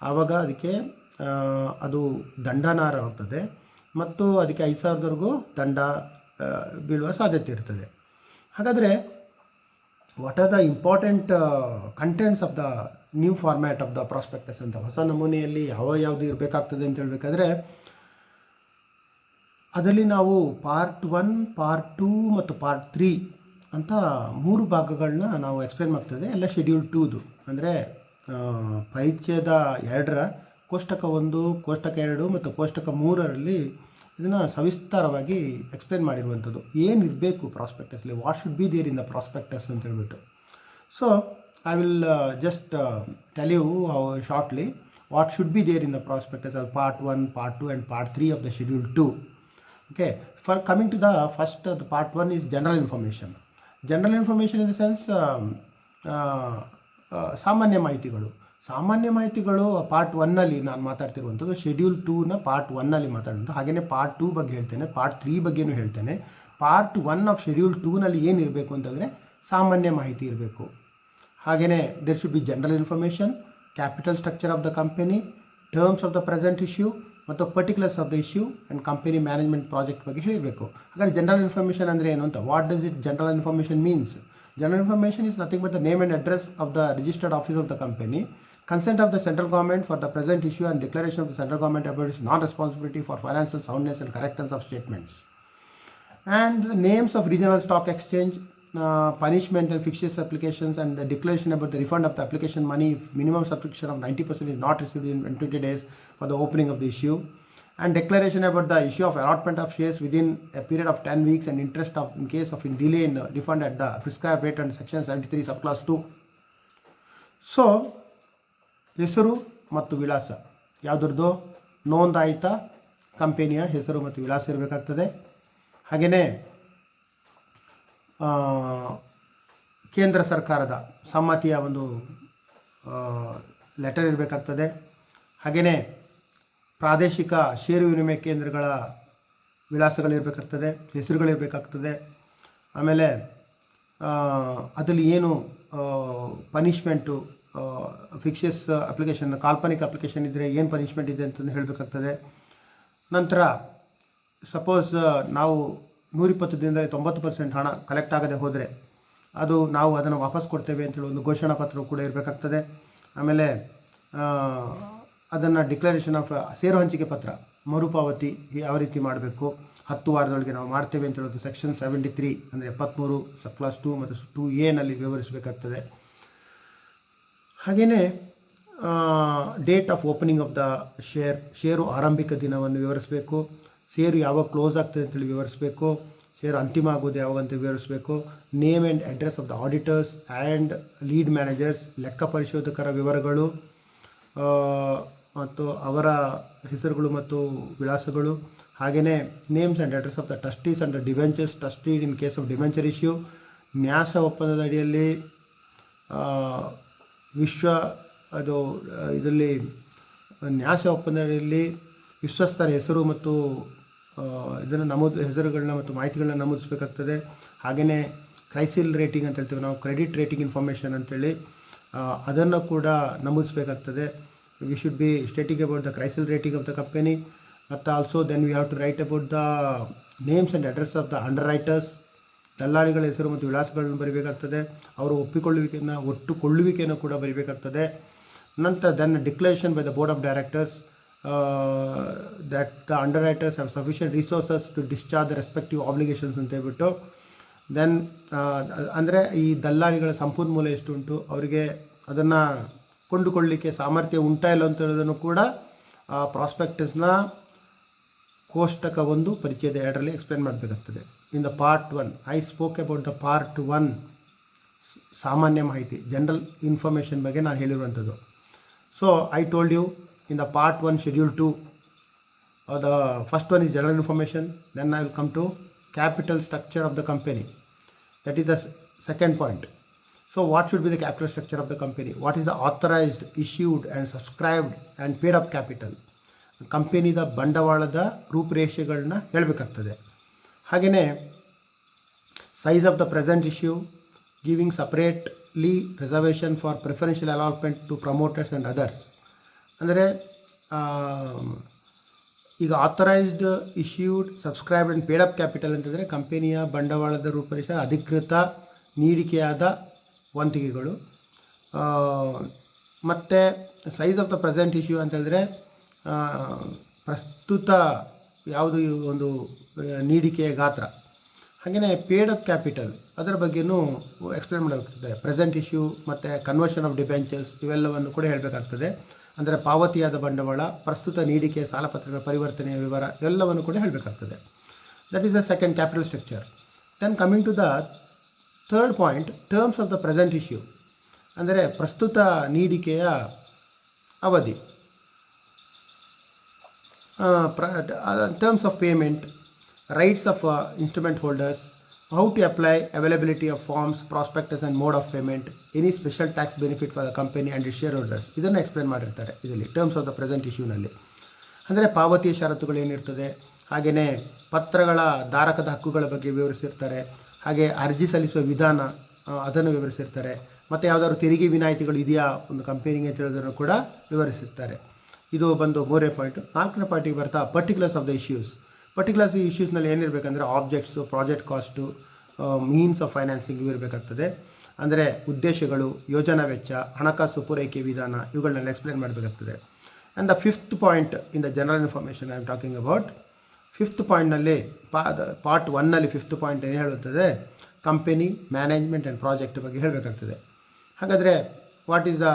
ಆವಾಗ ಅದಕ್ಕೆ ಅದು ದಂಡನಾರ್ಹವಾಗ್ತದೆ ಮತ್ತು ಅದಕ್ಕೆ 5,000ವರೆಗೂ ದಂಡ ಬೀಳುವ ಸಾಧ್ಯತೆ ಇರ್ತದೆ. ಹಾಗಾದರೆ what are the important contents of the new format of the prospectus ಅಂತ, ಹೊಸ ನಮೂನೆಯಲ್ಲಿ ಯಾವುದು ಇರಬೇಕಾಗ್ತದೆ ಅಂತ ಹೇಳಬೇಕಾದ್ರೆ, ಅದರಲ್ಲಿ ನಾವು ಪಾರ್ಟ್ 1, ಪಾರ್ಟ್ 2 ಮತ್ತು ಪಾರ್ಟ್ 3 ಅಂತ 3 ಭಾಗಗಳನ್ನ ನಾವು ಎಕ್ಸ್ಪ್ಲೇನ್ ಮಾಡ್ತದೆ. ಎಲ್ಲ ಶೆಡ್ಯೂಲ್ 2ದು, ಅಂದರೆ ಪರಿಚ್ಛೇದ 2ರ ಕೋಷ್ಟಕ 1, ಕೋಷ್ಟಕ 2 ಮತ್ತು ಕೋಷ್ಟಕ 3ರಲ್ಲಿ ಇದನ್ನು ಸವಿಸ್ತಾರವಾಗಿ ಎಕ್ಸ್ಪ್ಲೇನ್ ಮಾಡಿರುವಂಥದ್ದು. ಏನಿರಬೇಕು ಪ್ರಾಸ್ಪೆಕ್ಟಸ್ಲಿ, what should be there in the prospectus ಅಂತ ಹೇಳ್ಬಿಟ್ಟು. So I will just tell you shortly what should be there in the prospectus of part 1, part 2 and part 3 of the schedule 2. Okay, for coming to the first, the part 1 is general information. General information in the sense ಸಾಮಾನ್ಯ ಮಾಹಿತಿಗಳು. ಸಾಮಾನ್ಯ ಮಾಹಿತಿಗಳು part 1ನಲ್ಲಿ ನಾನು ಮಾತಾಡ್ತಿರುವಂಥದ್ದು, schedule 2ನ part 1ನಲ್ಲಿ ಮಾತಾಡುವಂಥ. ಹಾಗೆಯೇ part 2 ಬಗ್ಗೆ ಹೇಳ್ತೇನೆ, part 3 ಬಗ್ಗೆಯೂ ಹೇಳ್ತೇನೆ. ಪಾರ್ಟ್ 1 ಆಫ್ ಶೆಡ್ಯೂಲ್ 2ನಲ್ಲಿ ಏನಿರಬೇಕು ಅಂತಂದರೆ ಸಾಮಾನ್ಯ ಮಾಹಿತಿ ಇರಬೇಕು. ಹಾಗೆಯೇ there should be general information, capital structure of the company, terms of the present issue ಮತ್ತು particulars of the issue and company management project ಬಗ್ಗೆ ಹೇಳಬೇಕು. ಹಾಗಾದರೆ ಜನರಲ್ ಇನ್ಫಾರ್ಮೇಷನ್ ಅಂದರೆ ಏನು ಅಂತ, what does it general information means? General information is nothing but the name and address of the registered office of the company, consent of the central government for the present issue and declaration of the central government about its non-responsibility for financial soundness and correctness of statements, and the names of regional stock exchange, punishment and fixtures applications, and the declaration about the refund of the application money if minimum subscription of 90% is not received in 20 days for the opening of the issue, and declaration about the issue of allotment of shares within a period of 10 weeks and interest of in case of in delay in refund at the prescribed rate under section 73 subclass 2. So ಹೆಸರು ಮತ್ತು ವಿಳಾಸ ಯಾವುದ್ರದ್ದು, ನೋಂದಾಯಿತ ಕಂಪನಿಯ ಹೆಸರು ಮತ್ತು ವಿಳಾಸ ಇರಬೇಕಾಗ್ತದೆ. ಹಾಗೆಯೇ ಕೇಂದ್ರ ಸರ್ಕಾರದ ಸಮ್ಮತಿಯ ಒಂದು ಲೆಟರ್ ಇರಬೇಕಾಗ್ತದೆ. ಹಾಗೆಯೇ ಪ್ರಾದೇಶಿಕ ಷೇರು ವಿನಿಮಯ ಕೇಂದ್ರಗಳ ವಿಳಾಸಗಳಿರಬೇಕಾಗ್ತದೆ, ಹೆಸರುಗಳಿರಬೇಕಾಗ್ತದೆ. ಆಮೇಲೆ ಅದರಲ್ಲಿ ಏನು ಪನಿಷ್ಮೆಂಟು, ಫಿಕ್ಸಸ್ ಅಪ್ಲಿಕೇಶನ್, ಕಾಲ್ಪನಿಕ ಅಪ್ಲಿಕೇಶನ್ ಇದ್ದರೆ ಏನು ಪನಿಷ್ಮೆಂಟ್ ಇದೆ ಅಂತಂದು ಹೇಳಬೇಕಾಗ್ತದೆ. ನಂತರ ಸಪೋಸ್ ನಾವು 120 ದಿನದಲ್ಲಿ 90% ಹಣ ಕಲೆಕ್ಟ್ ಆಗದೆ ಹೋದರೆ ಅದು ನಾವು ಅದನ್ನು ವಾಪಸ್ ಕೊಡ್ತೇವೆ ಅಂತೇಳಿ ಒಂದು ಘೋಷಣಾ ಪತ್ರ ಕೂಡ ಇರಬೇಕಾಗ್ತದೆ. ಆಮೇಲೆ ಅದನ್ನು ಡಿಕ್ಲರೇಷನ್ ಆಫ್ ಷೇರು ಹಂಚಿಕೆ ಪತ್ರ ಮರುಪಾವತಿ ಯಾವ ರೀತಿ ಮಾಡಬೇಕು, 10 ವಾರದೊಳಗೆ ನಾವು ಮಾಡ್ತೇವೆ ಅಂತ ಹೇಳೋದು ಸೆಕ್ಷನ್ 73 ಅಂದರೆ 73 ಸಬ್ಕ್ಲಾಸ್ 2 ಮತ್ತು 2A ವಿವರಿಸಬೇಕಾಗ್ತದೆ. ಹಾಗೆಯೇ date of opening of the share ಆರಂಭಿಕ ದಿನವನ್ನು ವಿವರಿಸಬೇಕು, ಷೇರು ಯಾವಾಗ ಕ್ಲೋಸ್ ಆಗ್ತದೆ ಅಂತೇಳಿ ವಿವರಿಸಬೇಕು, ಷೇರು ಅಂತಿಮ ಆಗೋದು ಯಾವಾಗ ಅಂತ ವಿವರಿಸಬೇಕು, name and address of the auditors and lead managers, ಲೆಕ್ಕ ಪರಿಶೋಧಕರ ವಿವರಗಳು ಮತ್ತು ಅವರ ಹೆಸರುಗಳು ಮತ್ತು ವಿಳಾಸಗಳು. ಹಾಗೆಯೇ names and address of the trustees and the debentures trustee in case of debenture issue. ನ್ಯಾಸ ಒಪ್ಪಂದದ ಅಡಿಯಲ್ಲಿ ವಿಶ್ವ ಅದು ಇದರಲ್ಲಿ ನ್ಯಾಸ ಒಪ್ಪಂದದಲ್ಲಿ ವಿಶ್ವಸ್ತರ ಹೆಸರು ಮತ್ತು ಇದನ್ನು ಹೆಸರುಗಳನ್ನ ಮತ್ತು ಮಾಹಿತಿಗಳನ್ನ ನಮೂದಿಸಬೇಕಾಗ್ತದೆ. ಹಾಗೆಯೇ ಕ್ರೈಸಿಲ್ ರೇಟಿಂಗ್ ಅಂತ ಹೇಳ್ತೀವಿ ನಾವು, ಕ್ರೆಡಿಟ್ ರೇಟಿಂಗ್ ಇನ್ಫಾರ್ಮೇಷನ್ ಅಂತೇಳಿ ಅದನ್ನು ಕೂಡ ನಮೂದಿಸಬೇಕಾಗ್ತದೆ. We should be stating about the CRISIL rating of the company. ಮತ್ತು also then we have to write about the names and address of the underwriters. ದಲ್ಲಾಳಿಗಳ ಹೆಸರು ಮತ್ತು ವಿಳಾಸಗಳನ್ನು ಬರೀಬೇಕಾಗ್ತದೆ. ಅವರು ಒಟ್ಟುಕೊಳ್ಳುವಿಕೆಯನ್ನು ಕೂಡ ಬರೀಬೇಕಾಗ್ತದೆ. ನಂತರ then declaration by the board of directors that the underwriters have sufficient resources to discharge the respective obligations ಅಂತ ಹೇಳ್ಬಿಟ್ಟು. ದೆನ್ ಅಂದರೆ ಈ ದಲ್ಲಾಳಿಗಳ ಸಂಪನ್ಮೂಲ ಎಷ್ಟು ಉಂಟು, ಅವರಿಗೆ ಅದನ್ನು ಕೊಂಡುಕೊಳ್ಳಲಿಕ್ಕೆ ಸಾಮರ್ಥ್ಯ ಉಂಟಾ ಇಲ್ಲ ಅಂತ ಹೇಳೋದನ್ನು ಕೂಡ ಪ್ರಾಸ್ಪೆಕ್ಟಸ್ನ ಕೋಷ್ಟಕ 1 ಪರಿಚಯದ 2ರಲ್ಲಿ ಎಕ್ಸ್ಪ್ಲೇನ್ ಮಾಡಬೇಕಾಗ್ತದೆ. In the part 1 I spoke about the part 1 ಸಾಮಾನ್ಯ ಮಾಹಿತಿ, ಜನರಲ್ ಇನ್ಫಾರ್ಮೇಷನ್ ಬಗ್ಗೆ ನಾನು ಹೇಳಿರುವಂಥದ್ದು. So I told you in the part 1 schedule 2 the first one is general information, then I will come to capital structure of the company, that is the second point. So what should be the capital structure of the company, what is the authorized, issued and subscribed and paid up capital, ಕಂಪನಿದ ಬಂಡವಾಳದ ರೂಪರೇಷೆಗಳನ್ನ ಹೇಳಬೇಕಾಗ್ತದೆ. ಹಾಗೆಯೇ size of the present issue, giving separately reservation for preferential allotment to promoters and others. ಅಂದರೆ ಈಗ authorised, issued, subscribe and paid up capital ಅಂತಂದರೆ ಕಂಪನಿಯ ಬಂಡವಾಳದ ರೂಪರೇಷೆ ಅಧಿಕೃತ ನೀಡಿಕೆಯಾದ ವಂತಿಗೆಗಳು. ಮತ್ತು size of the present issue ಅಂತಂದರೆ ಪ್ರಸ್ತುತ ಯಾವುದು ಒಂದು ನೀಡಿಕೆಯ ಗಾತ್ರ. ಹಾಗೆಯೇ ಪೇಡ್ ಅಪ್ ಕ್ಯಾಪಿಟಲ್ ಅದರ ಬಗ್ಗೆಯೂ ಎಕ್ಸ್ಪ್ಲೇನ್ ಮಾಡಬೇಕಾಗ್ತದೆ. ಪ್ರೆಸೆಂಟ್ ಇಶ್ಯೂ ಮತ್ತು ಕನ್ವರ್ಷನ್ ಆಫ್ ಡಿಬೆಂಚರ್ಸ್ ಇವೆಲ್ಲವನ್ನು ಕೂಡ ಹೇಳಬೇಕಾಗ್ತದೆ. ಅಂದರೆ ಪಾವತಿಯಾದ ಬಂಡವಾಳ, ಪ್ರಸ್ತುತ ನೀಡಿಕೆಯ ಸಾಲಪತ್ರಗಳ ಪರಿವರ್ತನೆಯ ವಿವರ ಎಲ್ಲವನ್ನು ಕೂಡ ಹೇಳಬೇಕಾಗ್ತದೆ. That is the second capital structure. Then coming to the third point, terms of the present issue ಅಂದರೆ ಪ್ರಸ್ತುತ ನೀಡಿಕೆಯ ಅವಧಿ. Terms of payment, rights of instrument holders, how to apply availability of forms, prospectus and mode of payment, any special tax benefit for the company and its shareholders. ಇದನ್ನು explain ಮಾಡಿರ್ತಾರೆ ಇದರಲ್ಲಿ terms of the present ಇಶ್ಯೂನಲ್ಲಿ. ಅಂದರೆ ಪಾವತಿಯ ಷರತ್ತುಗಳು ಏನಿರ್ತದೆ, ಹಾಗೆಯೇ ಪತ್ರಗಳ ಧಾರಕದ ಹಕ್ಕುಗಳ ಬಗ್ಗೆ ವಿವರಿಸಿರ್ತಾರೆ. ಹಾಗೆ ಅರ್ಜಿ ಸಲ್ಲಿಸುವ ವಿಧಾನ ಅದನ್ನು ವಿವರಿಸಿರ್ತಾರೆ. ಮತ್ತು ಯಾವುದಾದ್ರು ತೆರಿಗೆ ವಿನಾಯಿತಿಗಳು ಇದೆಯಾ ಒಂದು ಕಂಪನಿಗೆ ಅಂತ ಹೇಳೋದನ್ನು ಕೂಡ ವಿವರಿಸಿರ್ತಾರೆ. ಇದು ಬಂದು 3ನೇ ಪಾಯಿಂಟು. 4ನೇ ಪಾಯಿಂಟಿಗೆ ಬರ್ತಾ particulars of the issues. Particulars ಇಶ್ಯೂಸ್ನಲ್ಲಿ ಏನಿರಬೇಕಂದ್ರೆ objects, project cost, means of financing ಇರಬೇಕಾಗ್ತದೆ. ಅಂದರೆ ಉದ್ದೇಶಗಳು, ಯೋಜನಾ ವೆಚ್ಚ, ಹಣಕಾಸು ಪೂರೈಕೆ ವಿಧಾನ ಇವುಗಳನ್ನೆಲ್ಲ ಎಕ್ಸ್ಪ್ಲೇನ್ ಮಾಡಬೇಕಾಗ್ತದೆ. And the 5th point in the general information I am talking about. 5th ಪಾಯಿಂಟ್ನಲ್ಲಿ ಪಾರ್ಟ್ 1ನಲ್ಲಿ 5th ಪಾಯಿಂಟ್ ಏನು ಹೇಳುತ್ತದೆ, ಕಂಪನಿ, ಮ್ಯಾನೇಜ್ಮೆಂಟ್ ಆ್ಯಂಡ್ ಪ್ರಾಜೆಕ್ಟ್ ಬಗ್ಗೆ ಹೇಳಬೇಕಾಗ್ತದೆ. ಹಾಗಾದರೆ what is the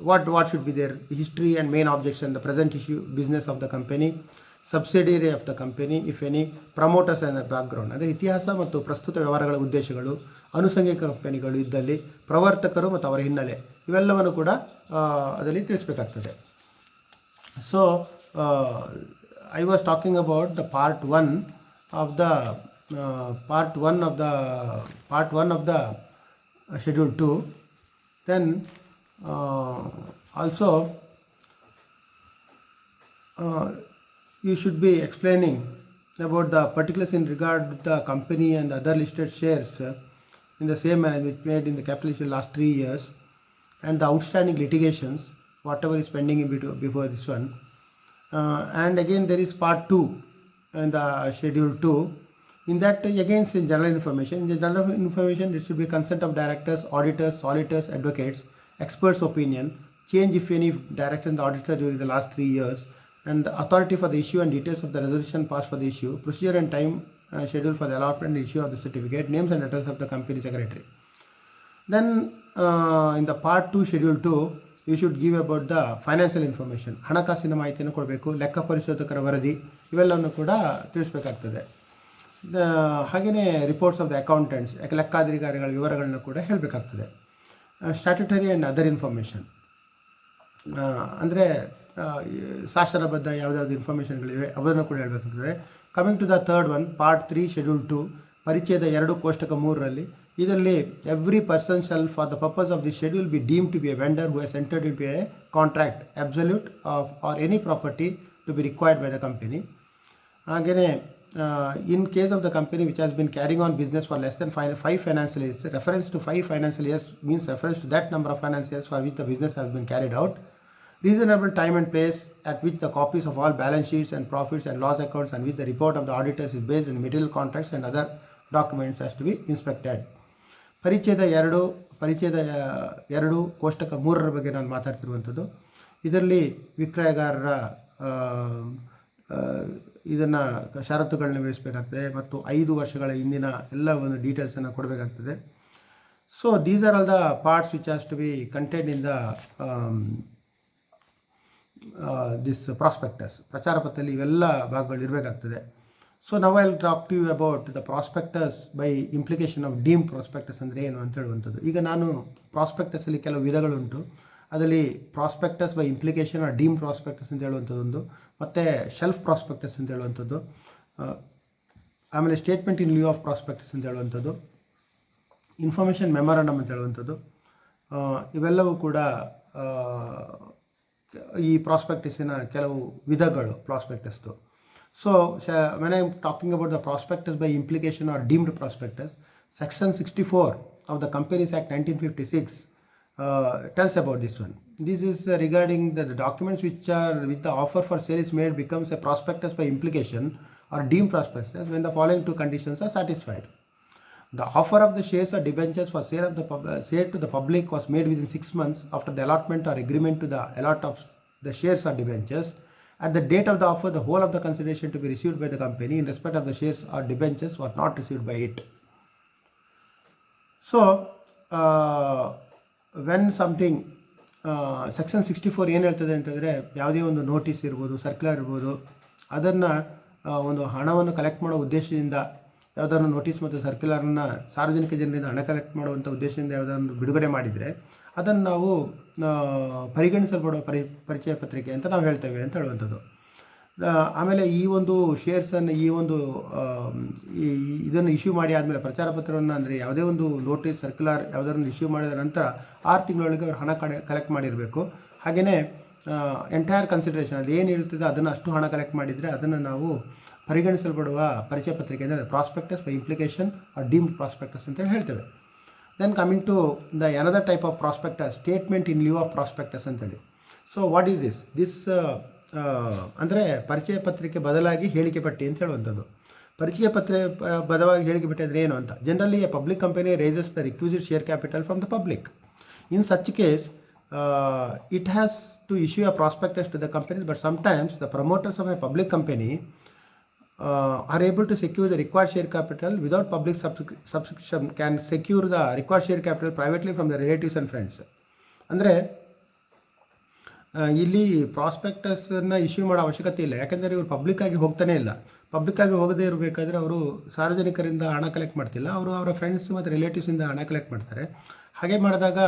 what should be their history and main objects and the present issue, business of the company, subsidiary of the company if any, promoters and background ಅಂದರೆ ಇತಿಹಾಸ ಮತ್ತು ಪ್ರಸ್ತುತ ವ್ಯವಹಾರಗಳ ಉದ್ದೇಶಗಳು, ಅನುಸಂಘಿಕ ಕಂಪನಿಗಳು ಇದ್ದಲ್ಲಿ ಪ್ರವರ್ತಕರು ಮತ್ತು ಅವರ ಹಿನ್ನೆಲೆ ಇವೆಲ್ಲವನ್ನು ಕೂಡ ಅದರಲ್ಲಿ ತಿಳಿಸಬೇಕಾಗ್ತದೆ. So I was talking about the part one of the schedule 2. Then also you should be explaining about the particulars in regard to the company and other listed shares in the same manner which made in the capital issue last 3 years, and the outstanding litigations whatever is pending in before this one. And again there is part 2 and the schedule 2. In that again in general information, in the general information there should be consent of directors, auditors, solicitors, advocates, experts opinion, change if any director and the auditor during the last 3 years, and the authority for the issue and details of the resolution passed for the issue, procedure and time schedule for the allotment and issue of the certificate, names and address of the company secretary. Then in the part 2 schedule 2 you should give about the financial information, ಹಣಕಾಸಿನ ಮಾಹಿತಿಯನ್ನು ಕೊಡಬೇಕು, ಲೆಕ್ಕ ಪರಿಶೋಧಕರ ವರದಿ ಇವೆಲ್ಲವನ್ನು ಕೂಡ ತಿಳಿಸಬೇಕಾಗ್ತದೆ. ಹಾಗೆಯೇ reports of the accountants, ಲೆಕ್ಕಾಧಿಕಾರಿಗಳ ವಿವರಗಳನ್ನು ಕೂಡ ಹೇಳಬೇಕಾಗ್ತದೆ. ಸ್ಟ್ಯಾಟ್ಯುಟರಿ ಆ್ಯಂಡ್ ಅದರ್ ಇನ್ಫಾರ್ಮೇಷನ್ ಅಂದರೆ ಶಾಸನಬದ್ಧ ಯಾವುದಾದ್ರು ಇನ್ಫಾರ್ಮೇಷನ್ಗಳಿವೆ ಅವನ್ನು ಕೂಡ ಹೇಳಬೇಕಾಗ್ತದೆ. Coming to the third one, part 3 schedule 2, ಪರಿಚಯದ 2 ಕೋಷ್ಟಕ 3ರಲ್ಲಿ ಇದರಲ್ಲಿ every person shall for the purpose of the schedule be deem to be a vendor who has entered in to a contract absolute or any property to be required by the company. ಹಾಗೆಯೇ in case of the company which has been carrying on business for less than 5 financial years, reference to 5 financial years means reference to that number of financial years for which the business has been carried out. Reasonable time and pace at which the copies of all balance sheets and profits and loss accounts and with the report of the auditors is based on material contracts and other documents has to be inspected. ಪರಿಚಯದ ಎರಡು ಕೋಷ್ಟಕ 3ರ ಬಗ್ಗೆ ನಾನು ಮಾತಾಡ್ತಿರುವಂಥದ್ದು. ಇದರಲ್ಲಿ ವಿಕ್ರಯಗಾರರ ಇದನ್ನು ಷರತ್ತುಗಳನ್ನ ವಿವರಿಸಬೇಕಾಗ್ತದೆ ಮತ್ತು 5 ವರ್ಷಗಳ ಹಿಂದಿನ ಎಲ್ಲ ಒಂದು ಡೀಟೇಲ್ಸನ್ನು ಕೊಡಬೇಕಾಗ್ತದೆ. So these are all the parts which has to be content in the this prospectus. ಪ್ರಚಾರ ಪತ್ರದಲ್ಲಿ ಇವೆಲ್ಲ ಭಾಗಗಳು ಇರಬೇಕಾಗ್ತದೆ. So now I will talk to you about the prospectus by implication of deem prospectus ಅಂದರೆ ಏನು ಅಂತ ಹೇಳುವಂಥದ್ದು. ಈಗ ನಾನು ಪ್ರಾಸ್ಪೆಕ್ಟಸಲ್ಲಿ ಕೆಲವು ವಿಧಗಳುಂಟು. ಅದರಲ್ಲಿ prospectus by implication or deem prospectus ಅಂತ ಹೇಳುವಂಥದ್ದೊಂದು, ಮತ್ತು ಶೆಲ್ಫ್ ಪ್ರಾಸ್ಪೆಕ್ಟಸ್ ಅಂತ ಹೇಳುವಂಥದ್ದು, ಆಮೇಲೆ statement in lieu of prospectus ಅಂತ ಹೇಳುವಂಥದ್ದು, ಇನ್ಫಾರ್ಮೇಷನ್ ಮೆಮೊರಂಡಮ್ ಅಂತ ಹೇಳುವಂಥದ್ದು. ಇವೆಲ್ಲವೂ ಕೂಡ ಈ ಪ್ರಾಸ್ಪೆಕ್ಟಸಿನ ಕೆಲವು ವಿಧಗಳು ಪ್ರಾಸ್ಪೆಕ್ಟಸ್ದು. So when I am talking about the prospectus by implication or deemed prospectus, section 64 of the companies act 1956 tells about this one. This is regarding the documents which are with the offer for sale is made becomes a prospectus by implication or deemed prospectus when the following 2 conditions are satisfied. The offer of the shares or debentures for sale to the public was made within 6 months after the allotment or agreement to the allot of the shares or debentures. At the date of the offer, the whole of the consideration to be received by the company in respect of the shares or debentures was not received by it. So when something section 64 ಏನು ಹೇಳ್ತದೆ ಅಂತಂದರೆ, ಯಾವುದೇ ಒಂದು notice ಇರ್ಬೋದು, circular ಇರ್ಬೋದು, ಅದನ್ನು ಒಂದು ಹಣವನ್ನು ಕಲೆಕ್ಟ್ ಮಾಡೋ ಉದ್ದೇಶದಿಂದ ಯಾವುದಾದ್ರು ನೋಟಿಸ್ ಮತ್ತು ಸರ್ಕ್ಯುಲರನ್ನು ಸಾರ್ವಜನಿಕ ಜನರಿಂದ ಹಣ ಕಲೆಕ್ಟ್ ಮಾಡುವಂಥ ಉದ್ದೇಶದಿಂದ ಯಾವುದಾದ್ರು ಬಿಡುಗಡೆ ಮಾಡಿದರೆ ಅದನ್ನು ನಾವು ಪರಿಗಣಿಸಲ್ಪಡುವ ಪರಿಚಯ ಪತ್ರಿಕೆ ಅಂತ ನಾವು ಹೇಳ್ತೇವೆ ಅಂತ ಹೇಳುವಂಥದ್ದು. ಆಮೇಲೆ ಈ ಒಂದು ಶೇರ್ಸನ್ನು ಇದನ್ನು ಇಶ್ಯೂ ಮಾಡಿ ಆದಮೇಲೆ ಪ್ರಚಾರ ಪತ್ರವನ್ನು ಅಂದರೆ ಯಾವುದೇ ಒಂದು ನೋಟಿಸ್ ಸರ್ಕ್ಯುಲರ್ ಯಾವುದಾದ್ರು ಇಶ್ಯೂ ಮಾಡಿದ ನಂತರ 6 ತಿಂಗಳೊಳಗೆ ಅವರು ಹಣ ಕಲೆಕ್ಟ್ ಮಾಡಿರಬೇಕು. ಹಾಗೆಯೇ ಎಂಟೈರ್ ಕನ್ಸಿಡರೇಷನ್ ಅದು ಏನು ಇರ್ತದೆ ಅದನ್ನು ಅಷ್ಟು ಹಣ ಕಲೆಕ್ಟ್ ಮಾಡಿದರೆ ಅದನ್ನು ನಾವು ಪರಿಗಣಿಸಲ್ಪಡುವ ಪರಿಚಯ ಪತ್ರಿಕೆ ಅಂದರೆ prospectus by implication or deemed prospectus ಅಂತೇಳಿ ಹೇಳ್ತೇವೆ. Then coming to the another type of prospectus, statement in lieu of prospectus ಅಂತೇಳಿ. ಸೊ ವಾಟ್ ಈಸ್ ದಿಸ್ ಅಂದರೆ ಪರಿಚಯ ಪತ್ರಿಕೆ ಬದಲಾಗಿ ಹೇಳಿಕೆ ಪಟ್ಟಿ ಅಂತ ಹೇಳುವಂಥದ್ದು. ಪರಿಚಯ ಬದಲಾಗಿ ಹೇಳಿಕೆ ಪಟ್ಟಿ ಅಂದರೆ ಏನು ಅಂತ. Generally a public company raises the requisite share capital from the public. In such case it has to issue a prospectus to the companies, but sometimes the promoters of a public company are able to secure the required share capital without public subscription, can secure the required share capital privately from the relatives and friends. ಅಂದರೆ ಇಲ್ಲಿ ಪ್ರಾಸ್ಪೆಕ್ಟಸನ್ನು issue ಮಾಡೋ ಅವಶ್ಯಕತೆ ಇಲ್ಲ, ಯಾಕೆಂದರೆ ಇವರು ಪಬ್ಲಿಕ್ಕಾಗಿ ಹೋಗ್ತಾನೇ ಇಲ್ಲ. ಪಬ್ಲಿಕ್ಕಾಗಿ ಹೋಗದೇ ಇರಬೇಕಾದ್ರೆ ಅವರು ಸಾರ್ವಜನಿಕರಿಂದ ಹಣ ಕಲೆಕ್ಟ್ ಮಾಡ್ತಿಲ್ಲ, ಅವರು ಅವರ ಫ್ರೆಂಡ್ಸ್ ಮತ್ತು ರಿಲೇಟಿವ್ಸಿಂದ ಹಣ ಕಲೆಕ್ಟ್ ಮಾಡ್ತಾರೆ. ಹಾಗೆ ಮಾಡಿದಾಗ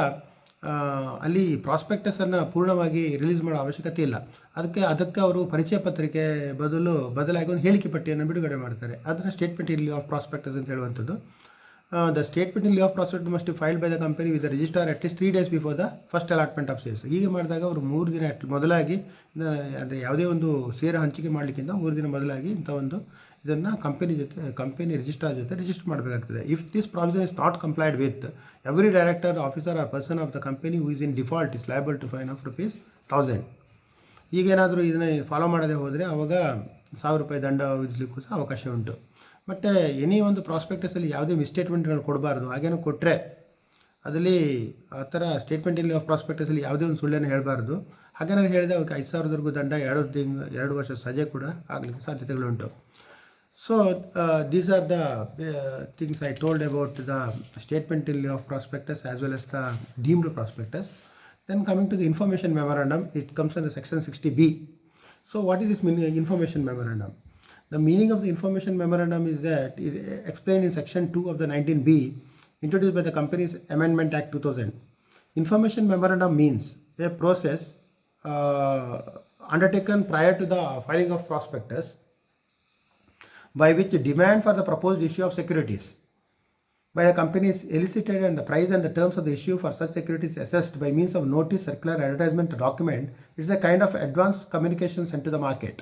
ಅಲ್ಲಿ ಪ್ರಾಸ್ಪೆಕ್ಟಸನ್ನು ಪೂರ್ಣವಾಗಿ ರಿಲೀಸ್ ಮಾಡೋ ಅವಶ್ಯಕತೆ ಇಲ್ಲ. ಅದಕ್ಕೆ ಅವರು ಪರಿಚಯ ಪತ್ರಿಕೆ ಬದಲಾಗಿ ಒಂದು ಹೇಳಿಕೆ ಪಟ್ಟಿಯನ್ನು ಬಿಡುಗಡೆ ಮಾಡ್ತಾರೆ. ಅದನ್ನು statement in lieu of prospectus ಅಂತ ಹೇಳುವಂಥದ್ದು. The statement in lieu of prospectus must be filed by the company with the register at least 3 days before the first allotment of shares. ಹೀಗೆ ಮಾಡಿದಾಗ ಅವರು 3 ದಿನ ಮೊದಲಾಗಿ, ಅಂದರೆ ಯಾವುದೇ ಒಂದು ಷೇರ್ ಹಂಚಿಕೆ ಮಾಡಲಿಕ್ಕಿಂತ 3 ದಿನ ಮೊದಲಾಗಿ ಇಂಥ ಒಂದು ಇದನ್ನು ಕಂಪನಿ ರಿಜಿಸ್ಟರ್ ಜೊತೆ ರಿಜಿಸ್ಟರ್ ಮಾಡಬೇಕಾಗ್ತದೆ. If this provision is not complied with, every director, officer or person of the company who is in default is liable to fine of ₹1000. ಈಗೇನಾದರೂ ಇದನ್ನು ಫಾಲೋ ಮಾಡದೆ ಹೋದರೆ ಆವಾಗ ₹1000 ದಂಡ ವಿಧಿಸಲಿಕ್ಕೂ ಸಹ ಅವಕಾಶ ಉಂಟು. ಮತ್ತು ಎನಿ ಒಂದು ಪ್ರಾಸ್ಪೆಕ್ಟಸಲ್ಲಿ ಯಾವುದೇ ಮಿಸ್ಟೇಟ್ಮೆಂಟ್ಗಳು ಕೊಡಬಾರ್ದು. ಹಾಗೇನೋ ಕೊಟ್ಟರೆ ಅದರಲ್ಲಿ ಆ ಥರ ಸ್ಟೇಟ್ಮೆಂಟ್ ಇನ್ ಲಿಯೂ ಆಫ್ ಪ್ರಾಸ್ಪೆಕ್ಟಸಲ್ಲಿ ಯಾವುದೇ ಒಂದು ಸುಳ್ಳನ್ನು ಹೇಳಬಾರ್ದು. ಹಾಗೇನಾದ್ರು ಹೇಳಿದೆ ಅವಕ್ಕೆ 5,000 ದಂಡ, 2 ವರ್ಷ ಸಜೆ ಕೂಡ ಆಗಲಿಕ್ಕೆ ಸಾಧ್ಯತೆಗಳುಂಟು. So these are the things I told about the statement in lieu of prospectus as well as the deemed prospectus. Then coming to the information memorandum, it comes under section 60B. So what is this information memorandum? The meaning of the information memorandum is that it is explained in section 2 of the 19B introduced by the Companies Amendment Act 2000. Information memorandum means a process undertaken prior to the filing of prospectus by which demand for the proposed issue of securities by the company is elicited and the price and the terms of the issue for such securities assessed by means of notice, circular, advertisement, document. It's a kind of advanced communication sent to the market.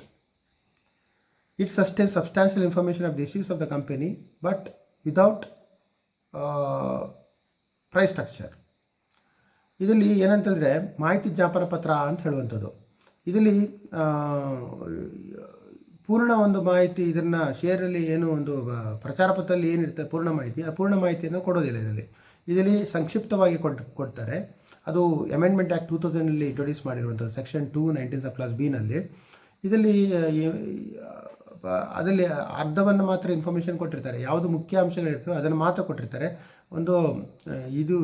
It sustains substantial information of the issues of the company but without price structure. ಇದರಲ್ಲಿ ಏನಂತಂದರೆ ಮಾಹಿತಿ ಜ್ಞಾಪನ ಪತ್ರ ಅಂತ ಹೇಳುವಂಥದ್ದು. ಇದರಲ್ಲಿ ಪೂರ್ಣ ಒಂದು ಮಾಹಿತಿ, ಇದನ್ನು ಶೇರಲ್ಲಿ ಏನು ಒಂದು ಪ್ರಚಾರ ಪತ್ರದಲ್ಲಿ ಏನಿರ್ತದೆ ಪೂರ್ಣ ಮಾಹಿತಿ, ಆ ಪೂರ್ಣ ಮಾಹಿತಿಯನ್ನು ಕೊಡೋದಿಲ್ಲ. ಇದರಲ್ಲಿ ಸಂಕ್ಷಿಪ್ತವಾಗಿ ಕೊಡ್ತಾರೆ. ಅದು ಅಮೆಂಡ್ಮೆಂಟ್ ಆ್ಯಕ್ಟ್ 2000 ಇಂಟ್ರೊಡ್ಯೂಸ್ ಮಾಡಿರುವಂಥದ್ದು ಸೆಕ್ಷನ್ 2 19 ಸಬ್ ಕ್ಲಾಸ್ ಬಿನಲ್ಲಿ. ಇದರಲ್ಲಿ ಅದರಲ್ಲಿ ಅರ್ಧವನ್ನು ಮಾತ್ರ ಇನ್ಫಾರ್ಮೇಷನ್ ಕೊಟ್ಟಿರ್ತಾರೆ. ಯಾವುದು ಮುಖ್ಯ ಅಂಶಗಳಿರ್ತವೆ ಅದನ್ನು ಮಾತ್ರ ಕೊಟ್ಟಿರ್ತಾರೆ. ಒಂದು ಇದು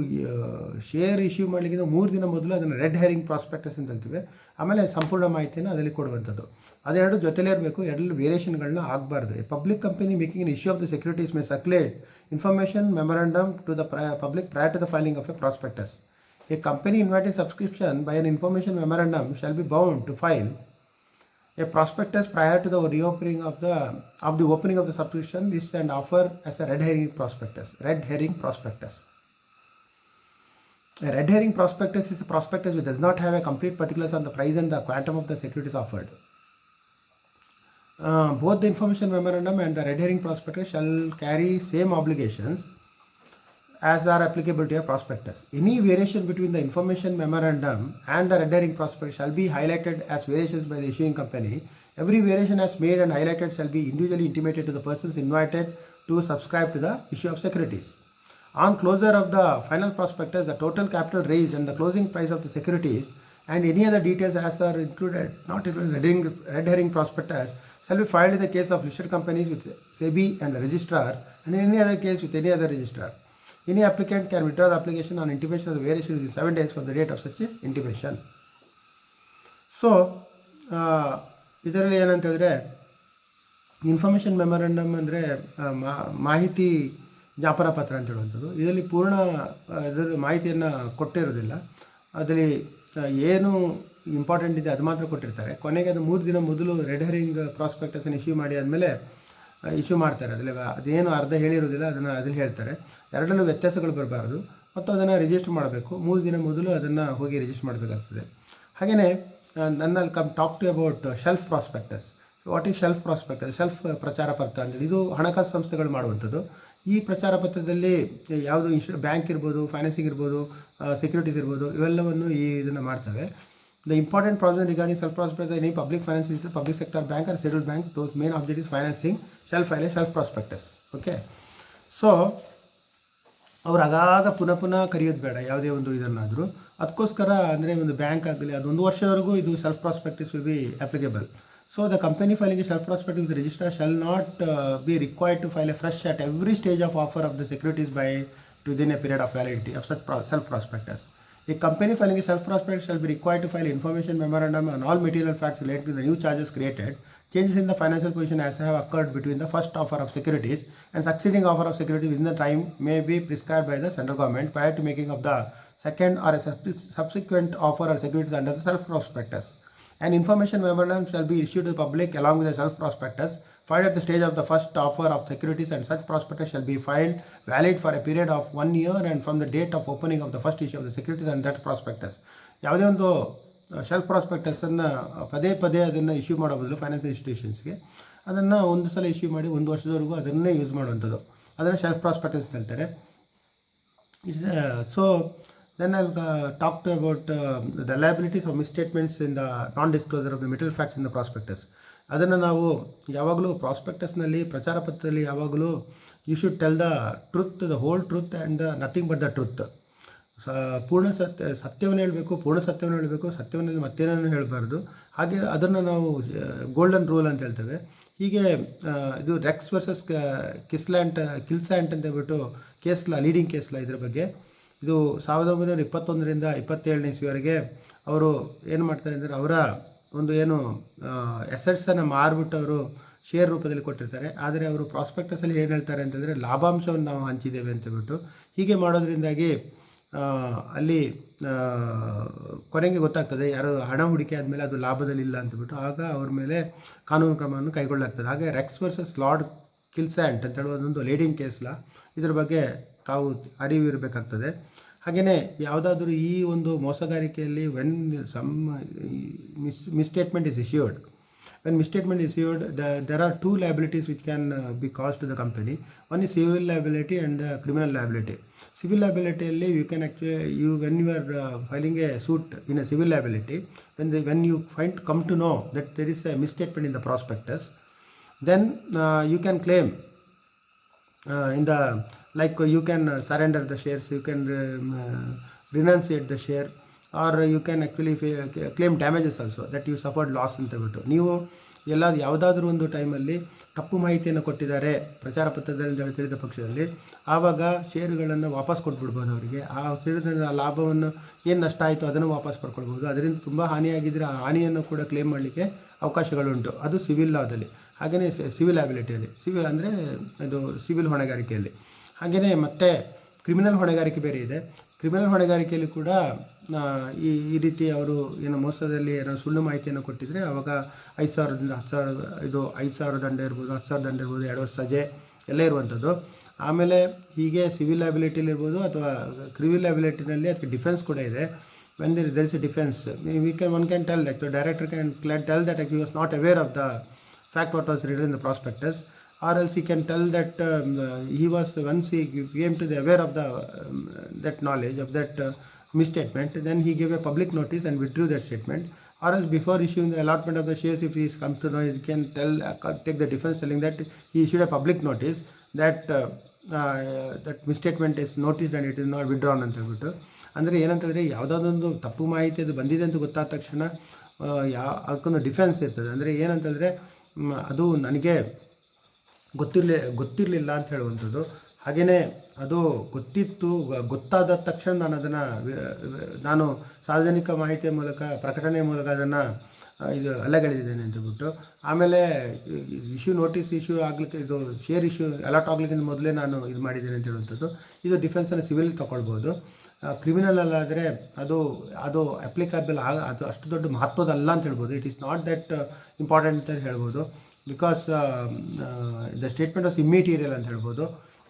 ಶೇರ್ ಇಶ್ಯೂ ಮಾಡಲಿಕ್ಕಿಂತ 3 ದಿನ ಮೊದಲು ಅದನ್ನು ರೆಡ್ ಹೆರಿಂಗ್ ಪ್ರಾಸ್ಪೆಕ್ಟಸ್ ಅಂತ ಹೇಳ್ತೀವಿ. ಆಮೇಲೆ ಸಂಪೂರ್ಣ ಮಾಹಿತಿಯನ್ನು ಅದರಲ್ಲಿ ಕೊಡುವಂಥದ್ದು. ಅದೆರಡು ಜೊತೆಲೇ ಇರಬೇಕು, ಎರಡರಲ್ಲಿ ವೇರಿಯೇಷನ್ಗಳನ್ನ ಆಗಬಾರ್ದು. A public company making an issue of the securities may circulate information memorandum to the public prior to the filing of a prospectus. A company inviting subscription by an information memorandum shall be bound to file a prospectus prior to the reopening of the opening of the subscription list and offer as a red herring prospectus. Red herring prospectus. A red herring prospectus is a prospectus which does not have a complete particulars on the price and the quantum of the securities offered. Both the information memorandum and the red herring prospectus shall carry same obligations as are applicable to a prospectus. Any variation between the information memorandum and the red herring prospectus shall be highlighted as variations by the issuing company. Every variation as made and highlighted shall be individually intimated to the persons invited to subscribe to the issue of securities. On closure of the final prospectus, the total capital raised and the closing price of the securities and any other details as are included, not included in the red herring prospectus, shall be filed in the case of listed companies with SEBI and the registrar, and in any other case with any other registrar. Any applicant can withdraw the application on intimation of the variation within 7 days from the date of such intimation. So ಇದರಲ್ಲಿ ಏನಂತಂದರೆ information memorandum ಅಂದರೆ ಮಾಹಿತಿ ಜ್ಞಾಪನ ಪತ್ರ ಅಂತ ಹೇಳುವಂಥದ್ದು. ಇದರಲ್ಲಿ ಪೂರ್ಣ ಇದರ ಮಾಹಿತಿಯನ್ನು ಕೊಟ್ಟಿರೋದಿಲ್ಲ. ಅದರಲ್ಲಿ ಏನು ಇಂಪಾರ್ಟೆಂಟ್ ಇದೆ ಅದು ಮಾತ್ರ ಕೊಟ್ಟಿರ್ತಾರೆ. ಕೊನೆಗೆ ಅದು 3 ದಿನ ಮೊದಲು ರೆಡ್ ಹೆರಿಂಗ್ ಪ್ರಾಸ್ಪೆಕ್ಟಸನ್ನು ಇಶ್ಯೂ ಮಾಡಿ ಆದಮೇಲೆ ಇಶ್ಯೂ ಮಾಡ್ತಾರೆ. ಅದರಲ್ಲಿ ಅದೇನು ಅರ್ಧ ಹೇಳಿರೋದಿಲ್ಲ ಅದನ್ನು ಅದ್ರಲ್ಲಿ ಹೇಳ್ತಾರೆ. ಎರಡರಲ್ಲೂ ವ್ಯತ್ಯಾಸಗಳು ಬರಬಾರ್ದು ಮತ್ತು ಅದನ್ನು ರಿಜಿಸ್ಟರ್ ಮಾಡಬೇಕು. 3 ದಿನ ಮೊದಲು ಅದನ್ನು ಹೋಗಿ ರಿಜಿಸ್ಟರ್ ಮಾಡಬೇಕಾಗ್ತದೆ. ಹಾಗೆಯೇ ನನ್ನಲ್ಲಿ talk to about shelf prospectus. What is shelf prospectus? Shelf ಪ್ರಚಾರ ಪತ್ರ ಅಂದರೆ ಇದು ಹಣಕಾಸು ಸಂಸ್ಥೆಗಳು ಮಾಡುವಂಥದ್ದು. ಈ ಪ್ರಚಾರ ಪತ್ರದಲ್ಲಿ ಯಾವುದು ಬ್ಯಾಂಕ್ ಇರ್ಬೋದು, ಫೈನಾನ್ಸಿಂಗ್ ಇರ್ಬೋದು, ಸೆಕ್ಯೂರಿಟೀಸ್ ಇರ್ಬೋದು, ಇವೆಲ್ಲವನ್ನು ಇದನ್ನು ಮಾಡ್ತವೆ. The important provision regarding self prospectus, any public finance institution, public sector bank or scheduled banks, those main objectives financing shall file a self prospectus. Okay. So ಅವ್ರು ಆಗಾಗ ಪುನಃ ಕರೆಯೋದು ಬೇಡ ಯಾವುದೇ ಒಂದು ಇದನ್ನಾದರೂ. ಅದಕ್ಕೋಸ್ಕರ ಅಂದರೆ ಒಂದು ಬ್ಯಾಂಕ್ ಆಗಲಿ ಅದು 1 ವರ್ಷದವರೆಗೂ ಇದು self prospectus will be applicable. So the company filing self prospectus with register shall not be required to file a fresh at every stage of offer of the securities by within a period of validity of such self prospectus. A company filing a self prospectus shall be required to file information memorandum on all material facts related to the new charges created, changes in the financial position as have occurred between the first offer of securities and succeeding offer of securities within the time may be prescribed by the central government prior to making of the second or a subsequent offer or securities under the self prospectus. An information memorandum shall be issued to the public along with the self prospectus filed at the stage of the first offer of securities, and such prospectus shall be filed valid for a period of 1 year and from the date of opening of the first issue of the securities and that prospectus. ಯಾವುದೇ ಒಂದು shelf ಪ್ರಾಸ್ಪೆಕ್ಟಸನ್ನು ಪದೇ ಅದನ್ನು issue ಮಾಡೋ ಬದಲು financial ಇನ್ಸ್ಟಿಟ್ಯೂಷನ್ಸ್ಗೆ ಅದನ್ನು ಒಂದು ಸಲ issue ಮಾಡಿ 1 ವರ್ಷದವರೆಗೂ ಅದನ್ನೇ ಯೂಸ್ ಮಾಡುವಂಥದ್ದು, ಅದನ್ನು ಶೆಲ್ಫ್ ಪ್ರಾಸ್ಪೆಕ್ಟಸ್ ಅಂತ ಹೇಳ್ತಾರೆ. So then I'll talk to about the liabilities of misstatements in the non-disclosure of the material facts in the prospectus. ಅದನ್ನು ನಾವು ಯಾವಾಗಲೂ ಪ್ರಾಸ್ಪೆಕ್ಟಸ್ನಲ್ಲಿ ಪ್ರಚಾರ ಪತ್ರದಲ್ಲಿ ಯಾವಾಗಲೂ you should tell the truth, the whole truth and nothing but the truth. ಪೂರ್ಣ ಸತ್ಯವನ್ನು ಹೇಳಬೇಕು, ಪೂರ್ಣ ಸತ್ಯವನ್ನು ಹೇಳಬೇಕು, ಸತ್ಯವನ್ನು ಮತ್ತೇನೂ ಹೇಳಬಾರ್ದು. ಹಾಗೆ ಅದನ್ನು ನಾವು ಗೋಲ್ಡನ್ ರೂಲ್ ಅಂತ ಹೇಳ್ತೇವೆ. ಹೀಗೆ ಇದು ರೆಕ್ಸ್ ವರ್ಸಸ್ ಕಿಲ್ಸ್ಯಾಂಟ್ ಅಂತ ಹೇಳ್ಬಿಟ್ಟು ಲೀಡಿಂಗ್ ಕೇಸ್ ಲಾ ಇದ್ರ ಬಗ್ಗೆ. ಇದು 1921ರಿಂದ 27ನೇ ಇಸ್ವಿವರೆಗೆ ಅವರು ಏನು ಮಾಡ್ತಾರೆ ಅಂದರೆ ಅವರ ಒಂದು ಏನು ಎಸೆಟ್ಸನ್ನು ಮಾರ್ಬಿಟ್ಟು ಅವರು ಶೇರ್ ರೂಪದಲ್ಲಿ ಕೊಟ್ಟಿರ್ತಾರೆ. ಆದರೆ ಅವರು ಪ್ರಾಸ್ಪೆಕ್ಟಸಲ್ಲಿ ಏನು ಹೇಳ್ತಾರೆ ಅಂತಂದರೆ ಲಾಭಾಂಶವನ್ನು ನಾವು ಹಂಚಿದ್ದೇವೆ ಅಂತೇಳ್ಬಿಟ್ಟು. ಹೀಗೆ ಮಾಡೋದ್ರಿಂದಾಗಿ ಅಲ್ಲಿ ಕೊನೆಗೆ ಗೊತ್ತಾಗ್ತದೆ ಯಾರು ಹಣ ಹೂಡಿಕೆ ಆದಮೇಲೆ ಅದು ಲಾಭದಲ್ಲಿಲ್ಲ ಅಂತಬಿಟ್ಟು, ಆಗ ಅವ್ರ ಮೇಲೆ ಕಾನೂನು ಕ್ರಮವನ್ನು ಕೈಗೊಳ್ಳಲಾಗ್ತದೆ. ಹಾಗೆ ರೆಕ್ಸ್ ವರ್ಸಸ್ ಲಾರ್ಡ್ ಕಿಲ್ಸ್ಯಾಂಟ್ ಅಂತ ಹೇಳುವುದೊಂದು ಲೀಡಿಂಗ್ ಕೇಸ್ ಲಾ. ಇದ್ರ ಬಗ್ಗೆ ತಾವು ಅರಿವಿರಬೇಕಾಗ್ತದೆ. ಹಾಗೆಯೇ ಯಾವುದಾದ್ರೂ ಈ ಒಂದು ಮೋಸಗಾರಿಕೆಯಲ್ಲಿ when some misstatement is issued. When misstatement is issued, there are two liabilities which can be caused to the company. One is civil liability and criminal liability. Civil liability alli you can actually when you are filing a suit in a civil liability, when you come to know that there is a misstatement in the prospectus, then you can claim in the you can surrender the shares, you can renunciate the share, or you can actually claim damages also, that you suffered loss ಅಂತ ಬಿಟ್ಟು. ನೀವು ಯಾವುದಾದ್ರೂ ಒಂದು ಟೈಮಲ್ಲಿ ತಪ್ಪು ಮಾಹಿತಿಯನ್ನು ಕೊಟ್ಟಿದ್ದಾರೆ ಪ್ರಚಾರ ಪತ್ರದಲ್ಲಿ ತಿಳಿದ ಪಕ್ಷದಲ್ಲಿ, ಆವಾಗ ಷೇರುಗಳನ್ನು ವಾಪಸ್ ಕೊಟ್ಬಿಡ್ಬೋದು ಅವರಿಗೆ. ಆ ಷೇರಿನ ಲಾಭವನ್ನು ಏನು ನಷ್ಟ ಆಯಿತು ಅದನ್ನು ವಾಪಸ್ ಪಡ್ಕೊಳ್ಬೋದು. ಅದರಿಂದ ತುಂಬ ಹಾನಿಯಾಗಿದ್ದರೆ ಆ ಹಾನಿಯನ್ನು ಕೂಡ ಕ್ಲೇಮ್ ಮಾಡಲಿಕ್ಕೆ ಅವಕಾಶಗಳುಂಟು. ಅದು ಸಿವಿಲ್ ಲಾದಲ್ಲಿ. ಹಾಗೆಯೇ ಸಿವಿಲ್ ಲ್ಯಾಬಿಲಿಟಿಯಲ್ಲಿ, ಸಿವಿಲ್ ಅಂದರೆ ಇದು ಸಿವಿಲ್ ಹೊಣೆಗಾರಿಕೆಯಲ್ಲಿ. ಹಾಗೆಯೇ ಮತ್ತೆ ಕ್ರಿಮಿನಲ್ ಹೊಣೆಗಾರಿಕೆ ಬೇರೆ ಇದೆ. ಕ್ರಿಮಿನಲ್ ಹೊಣೆಗಾರಿಕೆಯಲ್ಲಿ ಕೂಡ ಈ ರೀತಿ ಅವರು ಏನೋ ಮೋಸದಲ್ಲಿ ಏನೋ ಸುಳ್ಳು ಮಾಹಿತಿಯನ್ನು ಕೊಟ್ಟಿದ್ದರೆ ಆವಾಗ 5,000ದಿಂದ 10,000, ಇದು 5,000 ದಂಡ ಇರ್ಬೋದು, 10,000 ದಂಡ ಇರ್ಬೋದು, 2 ವರ್ಷ ಸಜೆ ಎಲ್ಲ ಇರುವಂಥದ್ದು. ಆಮೇಲೆ ಹೀಗೆ ಸಿವಿಲ್ ಲಯಬಿಲಿಟಿಲಿ ಇರ್ಬೋದು ಅಥವಾ ಕ್ರಿಮಿನಲ್ ಲಯಬಿಲಿಟಿನಲ್ಲಿ ಅದಕ್ಕೆ ಡಿಫೆನ್ಸ್ ಕೂಡ ಇದೆ. When there is a defense, one can tell that the director can tell that he was not aware of the fact what was written in the prospectus, or else he can tell that he was, once he came to the aware of the that knowledge of that misstatement, then he gave a public notice and withdrew that statement. Or else before issuing the allotment of the shares, if he comes to know, he can take the defense telling that he issued a public notice that that misstatement is noticed and it is not withdrawn ಅಂತ ಹೇಳ್ಬಿಟ್ಟು. ಅಂದರೆ ಏನಂತಂದರೆ ಯಾವುದಾದೊಂದು ತಪ್ಪು ಮಾಹಿತಿ ಅದು ಬಂದಿದೆ ಅಂತ ಗೊತ್ತಾದ ತಕ್ಷಣ ಅದಕ್ಕೊಂದು ಡಿಫೆನ್ಸ್ ಇರ್ತದೆ. ಅಂದರೆ ಏನಂತಂದರೆ ಅದು ನನಗೆ ಗೊತ್ತಿರಲಿಲ್ಲ ಅಂತ ಹೇಳುವಂಥದ್ದು. ಹಾಗೆಯೇ ಅದು ಗೊತ್ತಾದ ತಕ್ಷಣ ನಾನು ಸಾರ್ವಜನಿಕ ಮಾಹಿತಿಯ ಮೂಲಕ, ಪ್ರಕಟಣೆಯ ಮೂಲಕ ಅದನ್ನು ಇದು ಅಲ್ಲಗಳೆದಿದ್ದೇನೆ ಅಂತಬಿಟ್ಟು. ಆಮೇಲೆ ನೋಟಿಸ್ ಇಶ್ಯೂ ಆಗಲಿಕ್ಕೆ, ಇದು ಶೇರ್ ಇಶ್ಯೂ ಅಲಾಟ್ ಆಗಲಿಕ್ಕಿಂತ ಮೊದಲೇ ನಾನು ಇದು ಮಾಡಿದ್ದೇನೆ ಅಂತ ಹೇಳುವಂಥದ್ದು. ಇದು ಡಿಫೆನ್ಸನ್ನು ಸಿವಿಲ್ ತೊಗೊಳ್ಬೋದು. ಕ್ರಿಮಿನಲ್ ಅಲ್ಲಾದರೆ ಅದು ಅಪ್ಲಿಕೇಬಲ್ ಅದು ಅಷ್ಟು ದೊಡ್ಡ ಮಹತ್ವದಲ್ಲ ಅಂತ ಹೇಳ್ಬೋದು. It is not that important ಅಂತ ಹೇಳ್ಬೋದು. Because the statement was immaterial ಅಂತ ಹೇಳ್ಬೋದು.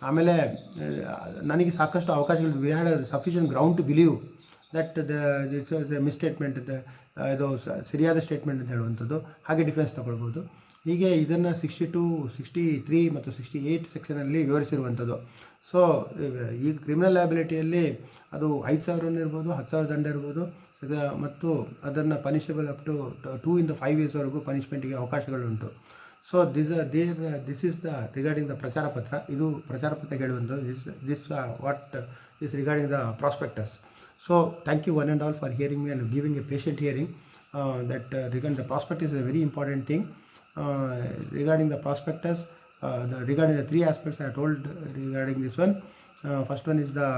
ಆಮೇಲೆ ನನಗೆ ಸಾಕಷ್ಟು ಅವಕಾಶಗಳು, we had sufficient ground to believe that this was a misstatement, ಇದು ಸರಿಯಾದ ಸ್ಟೇಟ್ಮೆಂಟ್ ಅಂತ ಹೇಳುವಂಥದ್ದು. ಹಾಗೆ ಡಿಫೆನ್ಸ್ ತಗೊಳ್ಬೋದು. ಹೀಗೆ ಇದನ್ನು 62, 63 ಮತ್ತು 68 ಸೆಕ್ಷನಲ್ಲಿ ವಿವರಿಸಿರುವಂಥದ್ದು. ಸೊ ಈಗ ಕ್ರಿಮಿನಲ್ ಲಯಬಿಲಿಟಿಯಲ್ಲಿ ಅದು 5,000 ಇರ್ಬೋದು, 10,000 ದಂಡ ಇರ್ಬೋದು, ಮತ್ತು ಅದನ್ನು ಪನಿಷಬಲ್ ಅಪ್ ಟು 2 ಇಂದ 5 yearsವರೆಗೂ ಪನಿಷ್ಮೆಂಟಿಗೆ ಅವಕಾಶಗಳುಂಟು. So this is the regarding the ಪ್ರಚಾರ ಪತ್ರ. ಇದು ಪ್ರಚಾರ ಪತ್ರ ಹೇಳುವಂಥದ್ದು. This what is regarding the prospectus. So thank you one and all for hearing me and giving a patient hearing. That regarding the prospectus is a very important thing. Regarding the prospectus, regarding the three aspects I told regarding this one. First one is the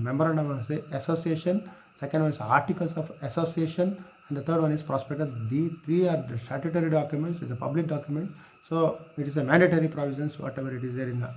memorandum of association, second one is articles of association, and the third one is prospectus. These three are the statutory documents, it's a public document. So it is a mandatory provisions whatever it is there in the